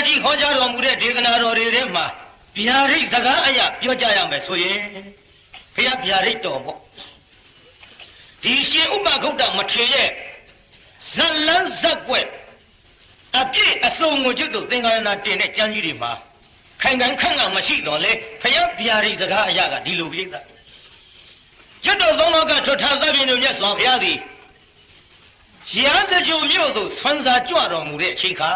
ကြီးဟောကြားတော်မူတဲ့ဒေသနာတော်တွေထဲမှာဗျာဒိတ်စကားအရာပြောကြရမယ်ဆိုရင်ဘုရားဗျာဒိတ်တော်ပေါ့ဒီရှင်ဥပဂုတ်တမထေရရဲ့ဇလန်းဇက်ွက်အပြည့်အစုံကိုကျွတ်တို့သင်္ကာရဏတင်တဲ့ကျမ်းကြီးတွေမှာခိုင်ခံခန့်ကမရှိတော့လေဘုရားဗျာဒိတ်စကားအရာကဒီလိုပြိဿကျွတ်တို့သုံးလောကထွတ်ထားသဖြင့်တို့မြတ်စွာဘုရားသည်ရာဇဂိုမြို့သို့ဆွမ်းစာကြွတော်မူတဲ့အချိန်ခါ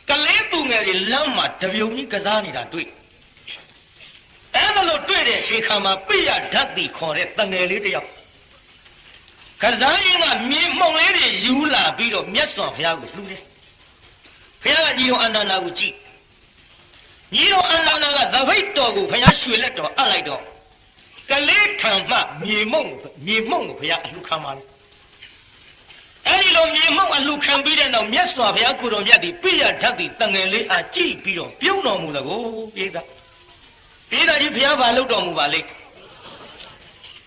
ကလေးသူငယ်တွေလမ်းမှာတပြုံကြီးကစားနေတာတွေ့အဲ့ဒါလို့တွေ့တဲ့အချိန်ခါမှာပိယဓာတ်တိခေါ်တဲ့တငယ်လေးတစ်ယောက်ကစားရင်ကမြေမှုံလေးတွေယူလာပြီးတော့မြတ်စွာဘုရားကိုလှူတယ်ဘုရားကညီတော်အနန္ဒာကိုကြည့်ညီတော်အနန္ဒာကသပိတ်တော်ကိုဘုရားရွှေလက်တော်အပ်လိုက်တော့ကလေးထံမှမြေမှုံကိုဘုရားအလှခံပါလေအဲ့ဒီလိုမြေမှုံအလှခံပြီးတဲ့နောက်မြတ်စွာဘုရားကိုယ်တော်မြတ်သည်ပိယဓာတ်သည်တငယ်လေးအားကြည့်ပြီးတော့ပြုံးတော်မူသကိုပြေးသားကြီးဘုရားဘာလုပ်တော်မူပါလိမ့်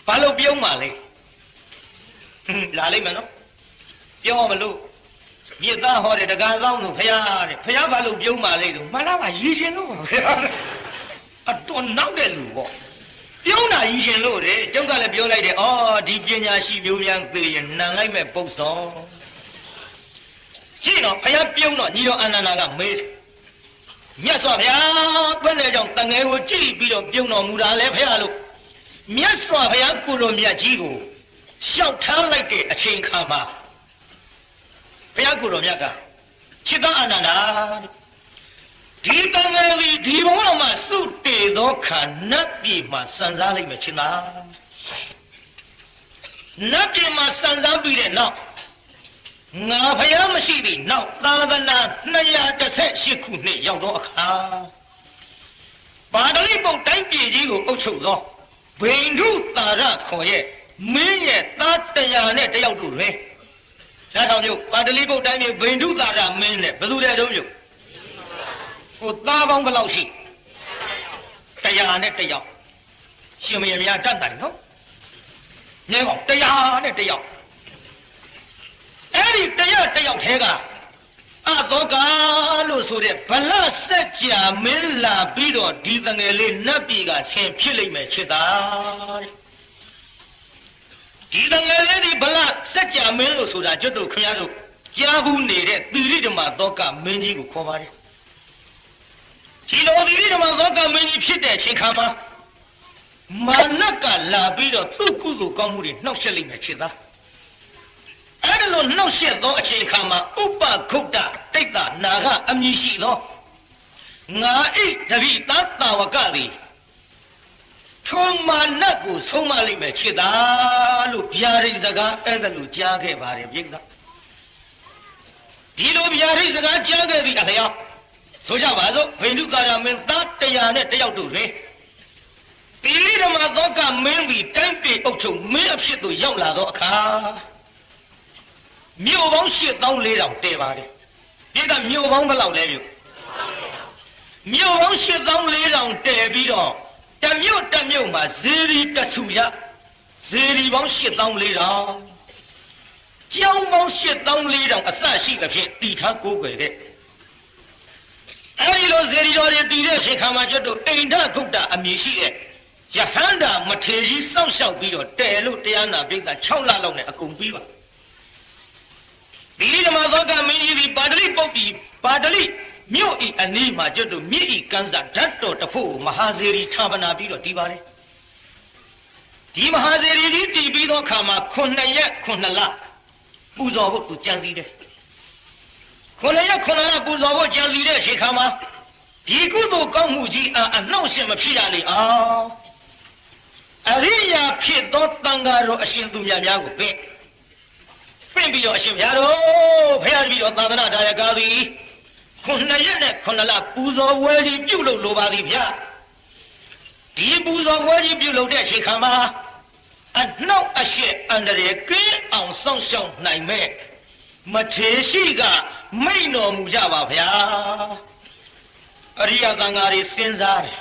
ဘာလို့ပြုံးပါလိမ့်လာလိမ့်မယ်နော်ပြောမလို့မြစ်သားဟောတယ်တကားသောင်းဆိုဘုရားတဲ့ဘုရားဘာလို့ပြုံးပါလိမ့်ဆိုမလားပါရည်ရှင်လို့ပါဘုရားအတော်နောက်တဲ့လူပေါ့ပြုံးတာရည်ရှင်လို့တဲ့ကျောင်းကလည်းပြောလိုက်တယ်ဩဒီပညာရှိမျိုးများသိရင်နံလိုက်မဲ့ပုတ်စောကြည့်တော့ဘုရားပြုံးတော့ညီတော်အနန္ဒာကမေးမြတ်စွာဘုရားဘယ်နဲ့ကြောင့်တငယ်ကိုကြည့်ပြီးတော့ပြုံးတော်မူတာလဲဘုရားလို့မြတ်စွာဘုရားကိုယ်တော်မြတ်ကြီးကိုလျှောက်ထားလိုက်တဲ့အချိန်ခါမှာဘုရားကိုယ်တော်မြတ်ကခြေသားအနန္ဒာဒီတငယ်သည်ဒီဘဝမှာစုတည်သောခါနတ်ပြည်မှာစံစားလိုက်မယ်ခြေသားနတ်ပြည်မှာစံစားပြီးတဲ့နောက်ငါဘုရားမရှိသည့်နောက်သာသနာ218ခုနှစ်ရောက်သောအခါပါဠိပုတ်တိုင်းပြည်ကြီးကိုအုပ်ချုပ်သောဗိန္ဓုသာရခေါ်ရဲ့မင်းရဲ့သား100နဲ့တယောက်တို့တွင်ဒါကြောင့်မျိုးပါဠိပုတ်တိုင်းပြည်ဗိန္ဓုသာရမင်းနဲ့ဘယ်သူတဲ့တို့မျိုးဟိုသားပေါင်းဘယ်လောက်ရှိ100နဲ့တယောက်ရှင်မယများတတ်နိုင်နော်ညဲကောင်100နဲ့တယောက်အဲ့ဒီတယောက်ထဲကအသောကလို့ဆိုတဲ့ဗလစัจ जा မင်းလာပြီးတော့ဒီတငယ်လေးနတ်ပြည်ကဆင်ဖြစ်လိမ့်မယ်ချစ်တာဒီတငယ်လေးဒီဗလစัจ जा မင်းလို့ဆိုတာကျွတ်တို့ခင်ဗျားတို့ကြားဘူးနေတဲ့သီရိဓမ္မသောကမင်းကြီးကိုခေါ်ပါတယ်ဒီလိုသီရိဓမ္မသောကမင်းကြီးဖြစ်တဲ့အချိန်ခါမှာမာနကလာပြီးတော့သူ့ကုသိုလ်ကောင်းမှုတွေနှောက်ယှက်လိမ့်မယ်ချစ်သားအဲ့ဒါလို့နှောက်ယှက်သောအချိန်ခါမှာဥပဂုတ်တတိတ်တာနာကအမည်ရှိသောငါဣတပိသသာဝကသည်ထုံမာနကိုဆုံးမလိမ့်မယ်ချစ်သားလို့ဗျာဒိတ်စကားအဲ့ဒါလို့ကြားခဲ့ပါတယ်ပြိဿဒီလိုဗျာဒိတ်စကားကြားခဲ့သည့်အလျောက်ဆိုကြပါစို့ဗိန္ဓုသာရမင်းသား100နဲ့တယောက်တို့တွင်တိရိဓမ္မသောကမင်းသည်တိုင်းပြည်အုပ်ချုပ်မင်းအဖြစ်သို့ရောက်လာသောအခါမြို့ပေါင်း8400တည်ပါတယ်ဒီကမြို့ပေါင်းဘယ်လောက်လဲမြို့ပေါင်း8400တည်ပြီးတော့တမြို့မှာဇေရီတဆူရဇေရီပေါင်း8400ကျောင်းပေါင်း8400အစရှိသဖြင့်တည်ထားကိုးကွယ်တဲ့အဲဒီလိုဇေရီတော်တွေတည်တဲ့ချိန်ခါမှာကျွတ်တို့အိန္ဒဂုတ်တအမည်ရှိတဲ့ယဟန္တာမထေရကြီးစောင့်ရှောက်ပြီးတော့တဲလို့တရားနာပိဋက6လလောက်နဲ့အကုန်ပြီးပါဒီဓမ္မသောကမင်းကြီးဒီပါဠိပုတ်ပြီးပါဠိမြို့ဤအနီးမှာကျွတ်တို့မြစ်ဤကန်းစာဓာတ်တော်တစ်ဖို့မဟာဇေရီဌာပနာပြီးတော့ဒီပါလေဒီမဟာဇေရီကြီးတည်ပြီးသောအခါမှာ9ရက်9လပူဇော်ဖို့သူကြံစည်တယ်9ရက်9လပူဇော်ဖို့ကြံစည်တဲ့အချိန်ခါမှာဒီကုသိုလ်ကောင်းမှုကြီးအနှောက်အယှက်မဖြစ်ရလေအောင်အရိယာဖြစ်သောတန်ဃာတော်အရှင်သူမြတ်များကိုပင့်ပြီးတော့အရှင်ဘုရားတော်ဖျားပြီးတော့သာသနာဒါယကာသည်9ရက်နဲ့9လပူဇော်ဝဲကြီးပြုလုပ်လိုပါသည်ဗျာဒီပူဇော်ဝဲကြီးပြုလုပ်တဲ့အချိန်ခါမှာအနှောက်အယှက်အန္တရာယ်ကင်းအောင်စောင့်ရှောက်နိုင်မဲ့မထေရှိကမိန့်တော်မူကြပါဗျာအရိယသံဃာတွေစဉ်းစားတယ်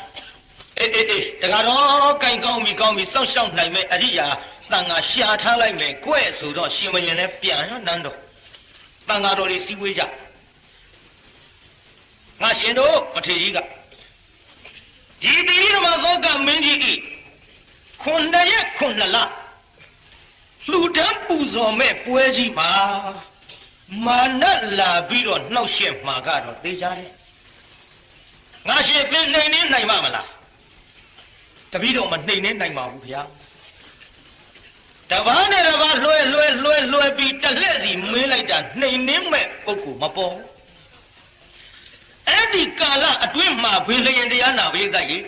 အေးတခါတော့ကြိုင်ကောင်းပြီစောင့်ရှောက်နိုင်မဲ့အရိယာတန်ဃာရှာထားလိုက်မယ်ကွဲ့ဆိုတော့ရှင်မရင်လည်းပြန်ရနန်းတော်တန်ဃာတော်တွေစည်းဝေးကြ ငါရှင်တို့မထေကြီးကဒီတိရမသောကမင်းကြီးဤခုနှစ်ရက်ခုနှစ်လလူတန်းပူဇော်မဲ့ပွဲကြီးမှာမာနလာပြီးတော့နှောက်ရှက်မှာကတော့သိကြတယ်ငါရှင်ပြင်နှိမ်နေနိုင်မှာမလားတပည့်တော်မနှိမ်နေနိုင်ပါဘူးဗျာတပားနဲ့တပားလွှဲပြီးတလှည့်စီမေးလိုက်တာနှိမ်နေမဲ့ပုဂ္ဂိုလ်မပေါ်အဲ့ဒီကာလအတွင်းမှာဘွေလျင်တရားနာပိသတ်ကြီး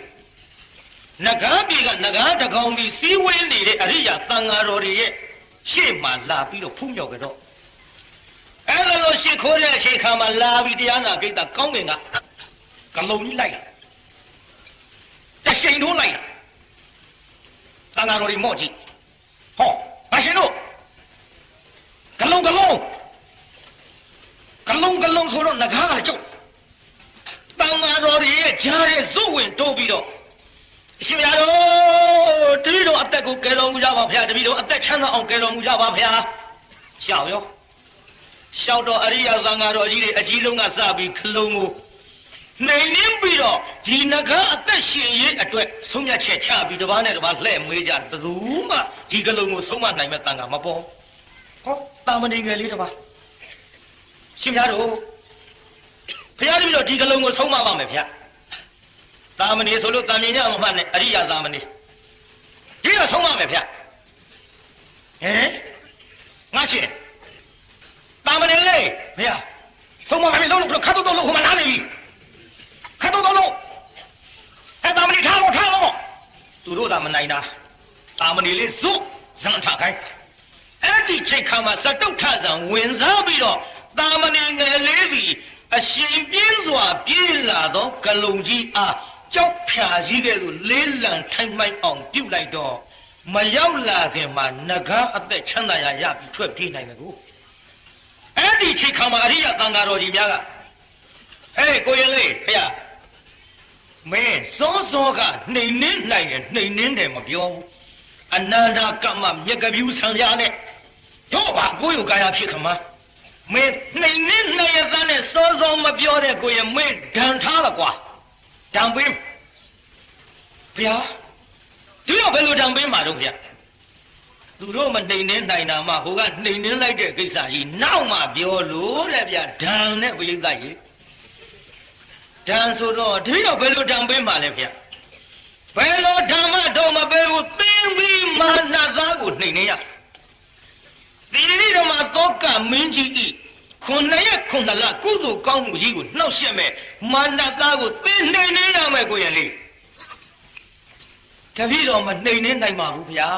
နဂါးပြေကနဂါးတကောင်ဒီစီးဝင်းနေတဲ့အရိယာသံဃာတော်တွေရဲ့ရှေ့မှာလာပြီးတော့ဖူးမြော်ကြတော့အဲ့လိုရှေ့ခိုးတဲ့အချိန်ခါမှာလာပြီးတရားနာပိသတ်ကောင်းကင်ကကလုံကြီးလိုက်လာတရှိန်ထိုးလိုက်လာသံဃာတော်တွေမော့ကြည့်ဟောဘာရှင်တို့ကလုံဆိုတော့နဂါးကကြောက်တန်ဃာတော်တွေရဲ့ကြားရဲ့ဇုဝင်တိုးပြီးတော့အရှင်ဘုရားတို့တပည့်တော်အသက်ကိုကယ်တော်မူကြပါဗျာတပည့်တော်အသက်ချမ်းသာအောင်ကယ်တော်မူကြပါဗျာရှောက်တော့အရိယသံဃာတော်ကြီးတွေအကြီးဆုံးကစပြီးခလုံးကိုနှိမ်နှင်းပြီးတော့ဒီနဂါအသက်ရှင်ရေးအတွက်ဆုံးဖြတ်ချက်ချပြီးတစ်ပါးနဲ့တစ်ပါးလှည့်မေးကြဘယ်သူမှဒီကလုံးကိုဆုံးမနိုင်မဲ့တန်ဃာမပေါ်ဟောတာမဏေငယ်လေးတစ်ပါးရှင်ဘုရားတို့ဘုရားတပည့်တော်ဒီကလုံးကိုဆုံးမပါမယ်ဗျာတာမဏေဆိုလို့တာမြင်ကြမမှတ်နဲ့အရိယတာမဏေဒီတော့ဆုံးမမယ်ဗျာဟမ်ငါရှင်တာမဏေလေးဗျာဆုံးမပါပြီလုံးခတ်တော့လုံးဟိုမှာလာနေပြီခတ်တော့လုံးအဲ့တာမဏေထားလို့သူတို့သာမနိုင်တာတာမဏေလေးဇွတ်ဇန်ထခိုင်းအဲ့ဒီချိန်ခါမှာစတုထဇံဝင်စားပြီးတော့တာမဏေငယ်လေးသည်အရှင်ပြင်းစွာပြေးလာသောကလုံကြီးအားကြောက်ဖြာကြီးကဲ့သို့လေးလံထိုင်မိုက်အောင်ပြုတ်လိုက်တော့မရောက်လာခင်မှာနဂါးအသက်ချမ်းသာရပြီးထွက်ပြေးနိုင်တယ်ကိုအဲ့ဒီချိန်ခါမှာအရိယသံဃာတော်ကြီးများကဟဲ့ကိုရင်လေးဖေမင်းစောကနှိမ်နှင်းနိုင်ရင်နှိမ်နှင်းတယ်မပြောဘူးအနန္တကမ္မမြက်ကပြူဆံပြားနဲ့တော့ပါကိုယ်ယူကာယဖြစ်ခမမင်းနှိမ်နှင်းနိုင်ရတဲ့နဲ့စောမပြောတဲ့ကိုရင်မင်းဒဏ်ထား了ကွာဒဏ်ပေးဗျာသူတို့ဘယ်လိုဒဏ်ပေးမှာတော့ဗျာသူတို့မနှိမ်နှင်းနိုင်တာမှဟိုကနှိမ်နှင်းလိုက်တဲ့ကိစ္စကြီးနောက်မှပြောလို့တဲ့ဗျာဒဏ်နဲ့ပြိဿကြီးဒဏ်ဆိုတော့သူတို့ဘယ်လိုဒဏ်ပေးမှာလဲဗျာဘယ်လိုဓမ္မတော့မပေးဘူးသင်ပြီးမာနသားကိုနှိမ်နှင်းရဒီနေ့တော့မှသောကမင်းကြီးဤခုနှစ်ရက်ခုနှစ်လကုသိုလ်ကောင်းမှုကြီးကိုနှောက်ယှက်မဲ့မာနသားကိုသင်နှိမ်နှင်းရမယ်ကိုရလေတပည့်တော်မနှိမ်နှင်းနိုင်ပါဘူးဗျာ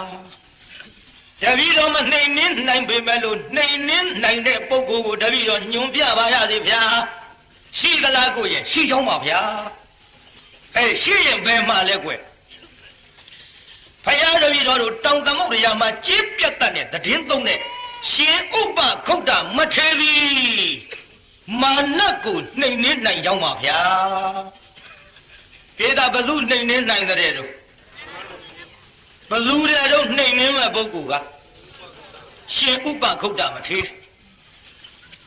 တပည့်တော်မနှိမ်နှင်းနိုင်ပေမဲ့လို့နှိမ်နှင်းနိုင်တဲ့ပုဂ္ဂိုလ်ကိုတပည့်တော်ညွန်ပြပါရစေဗျာရှိသလားကိုရရှိချောင်းပါဗျာရှိရင်ဘယ်မှလဲကွယ်ဖယားတပည့်တော်တို့တောင်သမုဒ္ဒရာမှာကြေးပြတ်တဲ့တည်င်းသုံးတဲ့ရှင်ဥပဂုတ်တမထေရီမာနကိုနှိမ်နှင်းနိုင်ကြောင်းပါဗျာပြေတာဘလူနှိမ်နှင်းနိုင်တဲ့တို့ဘလူတဲ့တို့နှိမ်နှင်းမဲ့ပုဂ္ဂိုလ်ကရှင်ဥပဂုတ်တမထေရီ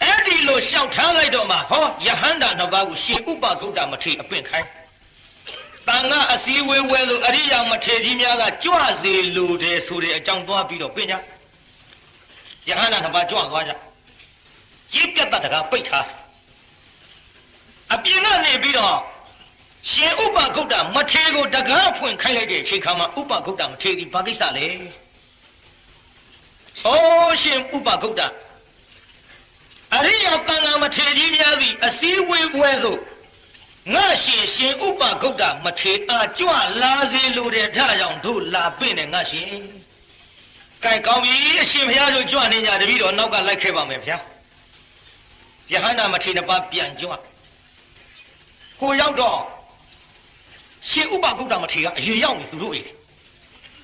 အဲ့ဒီလိုလျှောက်ထားလိုက်တော့မှဟောယဟန္တာနှစ်ပါးကိုရှင်ဥပဂုတ်တမထေရီအပင့်ခိုင်းတန်ခါအစည်းဝေးဝဲလို့အရိယာမထေရကြီးများကကြွစေလိုတယ်ဆိုတဲ့အကြောင်းသွားပြီးတော့ပြင်ကြယဟန္တာနှစ်ပါးကြွသွားကြကြေးပြတ်တကားပိတ်ထားအပြင်ကနေပြီးတော့ရှင်ဥပဂုတ်တမထေရကိုတကားဖွင့်ခိုင်းလိုက်တဲ့အချိန်ခါမှာဥပဂုတ်တမထေရဒီဘာကိစ္စလဲဩရှင်ဥပဂုတ်တအရိယာတန်ခါမထေရကြီးများသည်အစည်းဝေးပွဲသို့ငါရှင်ဥပဂုတ်တမထေရအားကြွလာစေလိုတဲ့ဒါကြောင့်တို့လာပင့်တယ်ငါရှင်ကဲကောင်းပြီအရှင်ဘုရားတို့ကြွနေကြတပည့်တော်နောက်ကလိုက်ခဲ့ပါမယ်ဗျာယဟန္တာမထေရနှစ်ပါးပြန်ကြွကိုရောက်တော့ရှင်ဥပဂုတ်တမထေရကအရင်ရောက်နေသူတို့အေး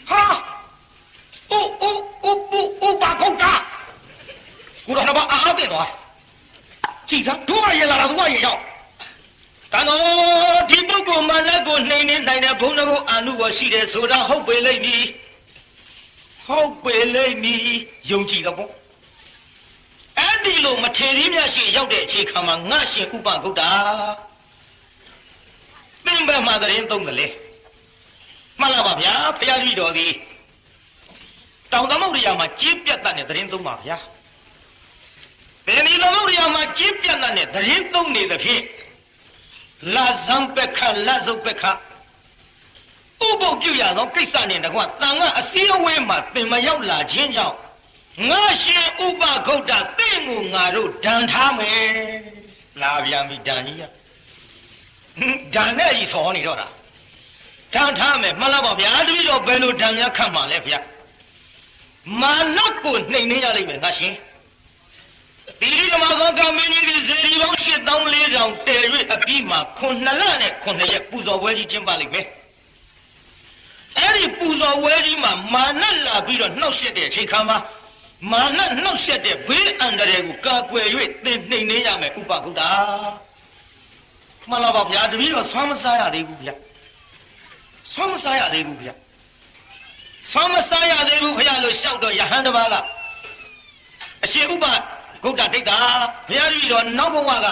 ဟာဥပဂုတ်တကိုတော့နှစ်ပါးအားတဲ့သွားကြည်စမ်းတို့ကရင်လာတာသူကရင်ရောက်တန်တော်ဒီပုဂ္ဂိုလ်မာနကိုနှိမ်နှင်းနိုင်တဲ့ဘုန်းတော်ကိုအာနုဘောရှိတယ်ဆိုတာဟုတ်ပေလိမ့်မည်ယုံကြည်တော့ပေါ့အဲ့ဒီလိုမထေရီများရှိရောက်တဲ့အချိန်ခါမှာငါရှင်ဥပဂုတ်တာ င်ဘက်မှာသတင်းသုံးတယ်လေမှန်လားပါဗျာဖရာကြီးတော်သည်တောင်သမုဒ္ဒရာမှာကြီးပြတ်တဲ့သတင်းသုံးပါဗျာဘယ်နည်းသမုဒ္ဒရာမှာကြီးပြတ်တဲ့သတင်းသုံးနေသဖြင့်လာဇံပခလာဇုပခဥပုပ်ပြုရသောကိစ္စနဲ့တကွတန်ကအစည်းအဝေးမှာသင်မရောက်လာခြင်းကြောင့်ငါရှင်ဥပဂုတ်တသင်ကိုငါတို့ဒဏ်ထားမယ်လာပြန်ပြီဒဏ်ကြီးဒဏ်နဲ့ကြီးဆော်နေတော့တာဒဏ်ထားမယ်မှန်လားပါဗျာတပည့်တော်ဘယ်လိုဒဏ်များခတ်မှာလဲဗျာမာနကိုနှိမ်နှင်းရလိမ့်မယ်ငါရှင်ဒီဒီဓမ္မသောကမင်းကြီးဒီစေတီပေါင်း84,000တည်၍အပြီးမှာ9လနဲ့9ရက်ပူဇော်ပွဲကြီးကျင်းပလိမ့်မယ်အဲ့ဒီပူဇော်ပွဲကြီးမှာမာနလာပြီးတော့နှောက်ရက်တဲ့အချိန်ခါမှာမာနနှောက်ရက်တဲ့ဘေးအန္တရာယ်ကိုကာကွယ်၍သင်နှိမ်နှင်းရမယ်ဥပဂုတ်တာမှန်လားပါဗျာတပည့်တော်ဆွမ်းမစားရသေးဘူးဗျာဆွမ်းမစားရသေးဘူးဗျာဆွမ်းမစားရသေးဘူးဗျာလို့ရှောက်တော့ယဟန်တစ်ပါးကအရှင်ဥပဂုတ်တဒိဋ္ဌာဘုရားကြီးတော်နောက်ဘဝက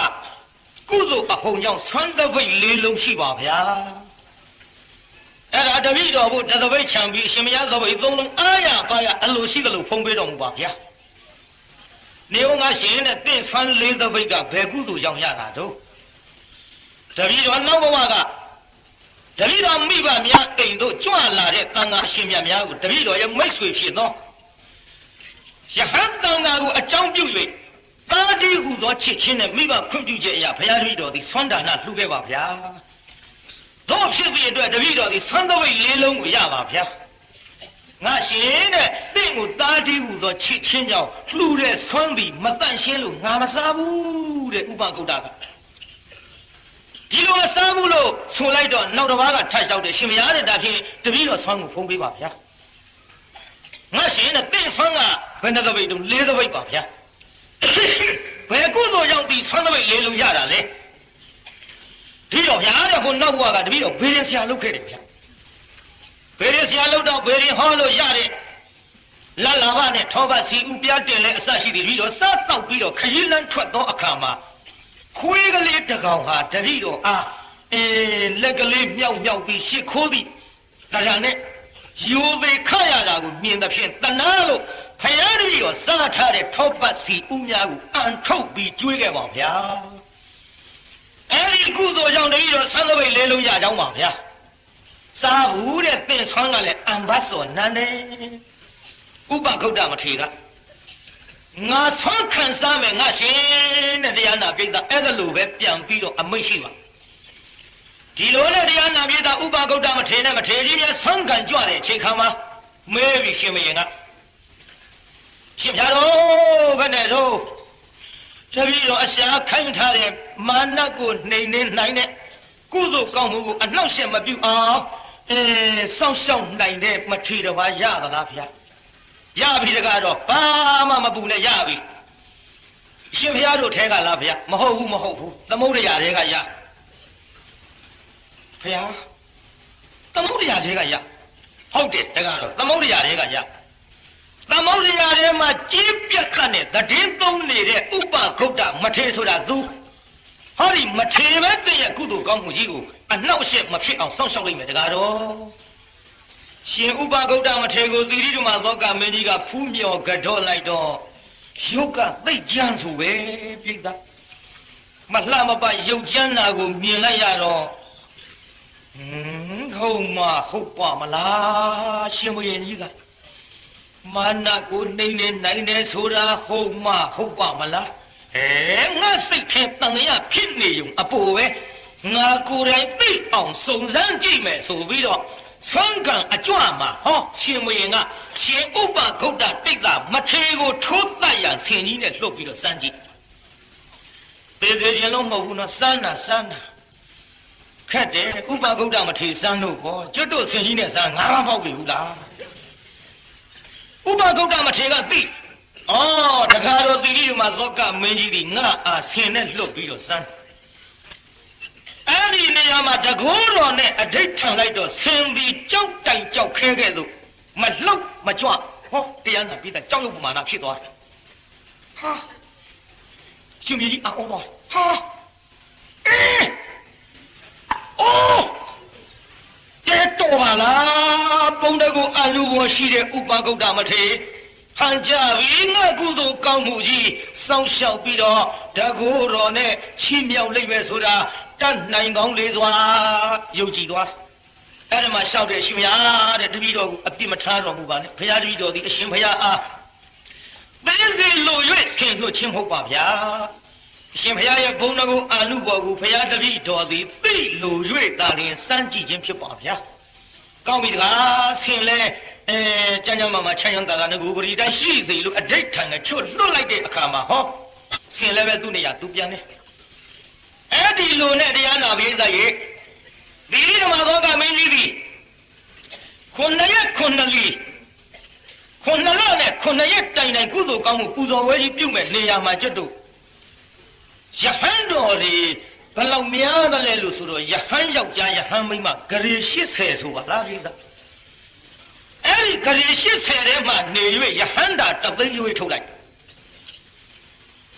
ကုသိုလ်အဟုန်ကြောင့်ဆွမ်းတပိတ်၄လုံးရှိပါဗျာအဲ့ဒါတပည့်တော်ဘုတသပိတ်ခြံပြီးအရှင်မရသပိတ်၃လုံးအားရပါရအလိုရှိသလိုဖုံးပေးတော်မူပါဗျာနေဦးငါရှင်နဲ့တင့်ဆွမ်း၄သပိတ်ကဘယ်ကုသိုလ်ကြောင့်ရတာတော့တပည့်တော်နောက်ဘဝကတပည့်တော်မိဘများအိမ်တို့ကြွလာတဲ့တန်ခါအရှင်မြတ်များကိုတပည့်တော်ရဲ့မိတ်ဆွေဖြစ်သောယဟန်တန်ခါကိုအကြောင်းပြု၍တာတိဟူသောချစ်ချင်းနဲ့မိဘခွင့်ပြုချက်အရာဘုရားတပည့်တော်သည်ဆွမ်းဒါနလှူခဲ့ပါဗျာတို့ဖြစ်ပြီးအတွက်တပည့်တော်သည်ဆွမ်းသပိတ်၄လုံးကိုရပါဗျာငါရှင်တဲ့တင့်ကိုတာတိဟူသောချစ်ချင်းကြောင့်လှူတဲ့ဆွမ်းသည်မတန့်ရှင်းလို့ငါမစားဘူးတဲ့ဥပဂုတ်တကဒီလိုမစားဘူးလို့ဆိုလိုက်တော့နောက်တစ်ပါးကထပ်လျှောက်တယ်ရှင်မရတဲ့ဒါဖြင့်တပည့်တော်ဆွမ်းကိုဖုံးပေးပါဗျာငါရှင်နဲ့တင့်ဆွမ်းကဘယ်နှသပိတ်တုံး၄သပိတ်ပါဗျာဘယ်ကုသိုလ်ကြောင့်ဒီဆွမ်းသပိတ်၄လုံးရတာလဲဒီတော့ဗျာတဲ့ဟိုနောက်ဘဝကတပည့်တော်ဘေးရင်ဆရာလုပ်ခဲ့တယ်ဗျာဘေးရင်ဆရာလုပ်တော့ဘေးရင်ဟောလို့ရတဲ့လလာဘနဲ့ထောဘစီဥပြတင်လဲအစရှိသည်တပည့်တော်စားတောက်ပြီးတော့ခရီးလန်းထွက်သောအခါမှာခွေးကလေးတကောင်ဟာတပည့်တော်အားလက်ကလေးမြောက်မြောက်ပြီးရှစ်ခိုးသည်တရားနဲ့ယူသေးခရတာကိုမြင်သဖြင့်တနာလို့ဖယားတပည့်တော်စားထားတဲ့ထောပတ်စီဥများကိုအန်ထုတ်ပြီးကျွေးခဲ့ပါဗျာအဲဒီကုသိုလ်ကြောင့်တပည့်တော်ဆန်းသပိတ်၄လုံးရကြောင်းပါဗျာစားဘူးတဲ့ပင်ဆွမ်းကလည်းအံဘတ်စောနန်းတယ်ဥပဂုတ်တမထေရငါဆွမ်းခံစားမယ်ငါရှင်တဲ့တရားနာပိဋကအဲ့ဒါလိုပဲပြန်ပြီးတော့အမိတ်ရှိပါဒီလိုနဲ့တရားနာပိဋကဥပဂုတ်တမထေနဲ့မထေကြီးများဆွမ်းခံကြွတဲ့အချိန်ခါမှာမဲပြီးရှင်မရင်ကရှင်ဖြာတော်ဘယ်နဲ့တော့တပည့်တော်အရှာခိုင်းထားတဲ့မာနကိုနှိမ်နှင်းနိုင်တဲ့ကုသိုလ်ကောင်းမှုကိုအနှောက်အယှက်မပြုအောင်စောင့်ရှောက်နိုင်တဲ့မထေရဘာရသလားဗျာရပြီတကားတော့ဘာမှမပူနဲ့ရပြီရှင်ဘုရားတို့ထဲကလားဗျာမဟုတ်ဘူးသမုဒ္ဒရာထဲကရဘုရားသမုဒ္ဒရာထဲကရဟုတ်တယ်တကားတော့သမုဒ္ဒရာထဲကရသမုဒ္ဒရာထဲမှာကြီးပြတ်တဲ့သတင်းသုံးနေတဲ့ဥပဂုတ်တမထေဆိုတာသူဟောဒီမထေပဲတည့်ရဲ့ကုသိုလ်ကောင်းမှုကြီးကိုအနှောက်အယှက်မဖြစ်အောင်စောင့်ရှောက်လိုက်မယ်တကားတော့ရှင်ဥပဂုတ်တမထေကိုသီရိဓမ္မသောကမင်းကြီးကဖူးမြော်ကြော့လိုက်တော့ရုပ်ကသိတ်ကြမ်းဆိုပဲပြိတ္တာမလှမပရုပ်ကြမ်းတာကိုမြင်လိုက်ရတော့ဟုတ်ပါမလားရှင်ဘုရင်ကြီးကမာနကိုနှိမ့်နေနိုင်တယ်ဆိုတာဟုတ်ပါမလားငါစိတ်ထဲတန်ရဖြစ်နေုံအပေါ်ပဲငါကိုယ်တိုင်သိအောင်စုံစမ်းကြည့်မယ်ဆိုပြီးတော့ဆွမ်းကံအကြွမှာဟောရှင်မရင်ကရှင်ဥပဂုတ်တတိတ်တာမထေကိုထိုးတတ်ရဆင်ကြီးနဲ့လှုပ်ပြီးတော့စမ်းကြည့်သေစေခြင်းလုံးမဟုတ်ဘူးနော်စမ်းတာခက်တယ်ဥပဂုတ်တမထေစမ်းလို့ဟောကျွတ်တို့ဆင်ကြီးနဲ့စမ်းငါးပါးပေါက်ပြီဘူးလားဥပဂုတ်တမထေကသိတခါတော့သီရိဓမ္မသောကမင်းကြီးဒီငါအားဆင်နဲ့လှုပ်ပြီးတော့စမ်းအဲ့ဒီနေရာမှာတကိုးတော်နဲ့အဋိဋ္ဌံလိုက်တော့ဆင်ပြီးကြောက်တိုင်ကြောက်ခဲခဲ့လို့မလှုပ်မကြွဟောတရားနာပြီးတော့ကြောက်ရွံ့ပမာဏဖြစ်သွားတယ်ဟာရှင်မကြီးအော်သွားဟာအိုး လားပုံတကူအလူပေါ်ရှိတဲ့ဥပဂုတ်တမထေဟန်ကြပြီငါကုသိုလ်ကောင်းမှုကြီးစောင့်ရှောက်ပြီးတော့တကူတော်နဲ့ချီးမြှောက်လိုက်ပဲဆိုတာတတ်နိုင်ကောင်းလေစွာယုံကြည်သွားအဲ့ဒါမှရှောက်တဲ့ရှင်ဘုရားတဲ့တပည့်တော်ကိုအပြစ်မထားတော်မူပါနဲ့ဘုရားတပည့်တော်သည်အရှင်ဘုရားအားသိစေလို၍ဆင်လွှတ်ခြင်းမဟုတ်ပါဗျာအရှင်ဘုရားရဲ့ဘုန်းတော်ကိုအာနုဘော်ကိုဘုရားတပည့်တော်သည်သိလို၍သာလျှင်စမ်းကြည့်ခြင်းဖြစ်ပါဗျာကောင်းပြီတကားဆင်လဲကျမ်းကျမ်းမှာချမ်းချမ်းသာသာငကူပရိတိုင်းရှိစေလို့အဋိဋ္ဌံကချွတ်လွတ်လိုက်တဲ့အခါမှာဟောဆင်လဲပဲသူ့နေရာသူပြန်တယ်အဲ့ဒီလိုနဲ့တရားနာပိဿရဲ့ဒီဓမ္မသောကမင်းကြီးသည်ခုနှစ်ရက်ခုနှစ်လီခုနှစ်လနဲ့ခုနှစ်ရက်တိုင်တိုင်ကုသိုလ်ကောင်းမှုပူဇော်ဝဲကြီးပြုမဲ့နေရာမှာကျွတ်တို့ယဟန်တော်တွေဘယ်လောက်များသလဲလို့ဆိုတော့ယဟန်ယောက်ျားယဟန်မိန်းမဂရေ80ဆိုပါလားပြိဿအဲ့ဒီဂရေ80ထဲမှာနေ၍ယဟန်တာတသိန်းရွေးထုတ်လိုက်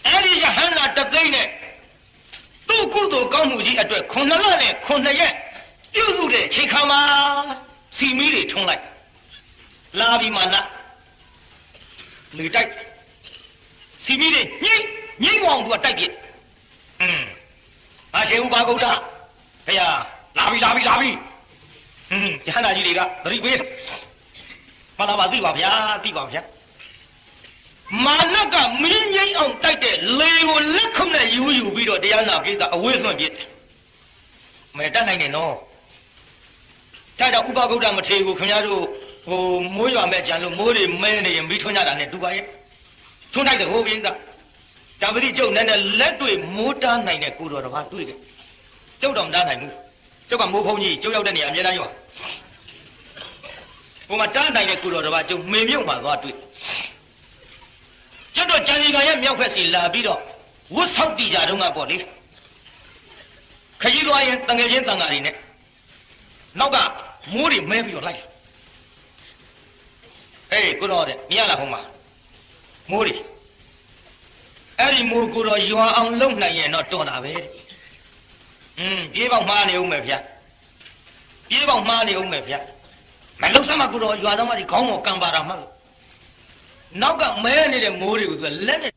အဲ့ဒီယဟန်တာတသိန်းနဲ့သူ့ကုသိုလ်ကောင်းမှုကြီးအတွက်ခုနှစ်လနဲ့ခုနှစ်ရက်ပြုစုတဲ့ချိန်ခါမှာစီမီတွေထုံးလိုက်လာပြီးမှနလေတိုက်စီမီတွေညှိကောင်သူကတိုက်ပြအရှင်ဥပါဂုတ်တဘုရားလာပြီယဟန္တာကြီးတွေကသတိပေးမလာပါသိပါဗျာသိပါဗျာမာနကမင်းငိမ့်အောင်တိုက်တဲ့လေကိုလက်ခုံနဲ့ယူပြီးတော့တရားနာပိဿအဝေးဆွန့်ပြစ်မယ်တတ်နိုင်တယ်နော်ဒါကြောင့်ဥပဂုတ်တမထေရကိုခင်ဗျားတို့မိုးရွာမဲ့ကြံလို့မိုးတွေမဲနေရင်မိထွန်းကြတာနဲ့တူပါရဲ့ထွန်းတိုက်တဲ့ဟိုပိဿဒါပတိကျုပ်နဲ့လက်တွေ့မိုးတားနိုင်တဲ့ကိုတော်တစ်ပါးတွေ့တယ်ကျုပ်တော့မတားနိုင်ဘူးကျုပ်ကမိုးဖုံးကြီးကျုပ်ရောက်တဲ့နေရာအများကြီးရောဟိုမှာတားနိုင်တဲ့ကိုတော်တစ်ပါးကျုပ်မေမြုပ်မှာသွားတွေ့ကျုပ်တော့ကြံရီကရဲ့မြောက်ဖက်စီလာပြီးတော့ဝတ်ဆောက်တီကြတုန်းကပေါ့လေခကြီးသွားရင်တငယ်ချင်းတန်ဃာတွေနဲ့နောက်ကမိုးတွေမဲပြီးတော့လိုက်အေးကိုတော်တဲ့မြင်ရလားဟိုမှာမိုးတွေအဲ့ဒီမိုးကိုတော့ရွာအောင်လုံနိုင်ရင်တော့တော်တာပဲပြေးပေါက်မှားနေဦးမယ်ဗျာပြေးပေါက်မှားနေဦးမယ်ဗျာမလုံစမ်းမကိုတော့ရွာသားမကြီးခေါင်းပေါ်ကံပါတာမှလို့နောက်ကမဲနေတဲ့မိုးတွေကိုသူကလက်နဲ့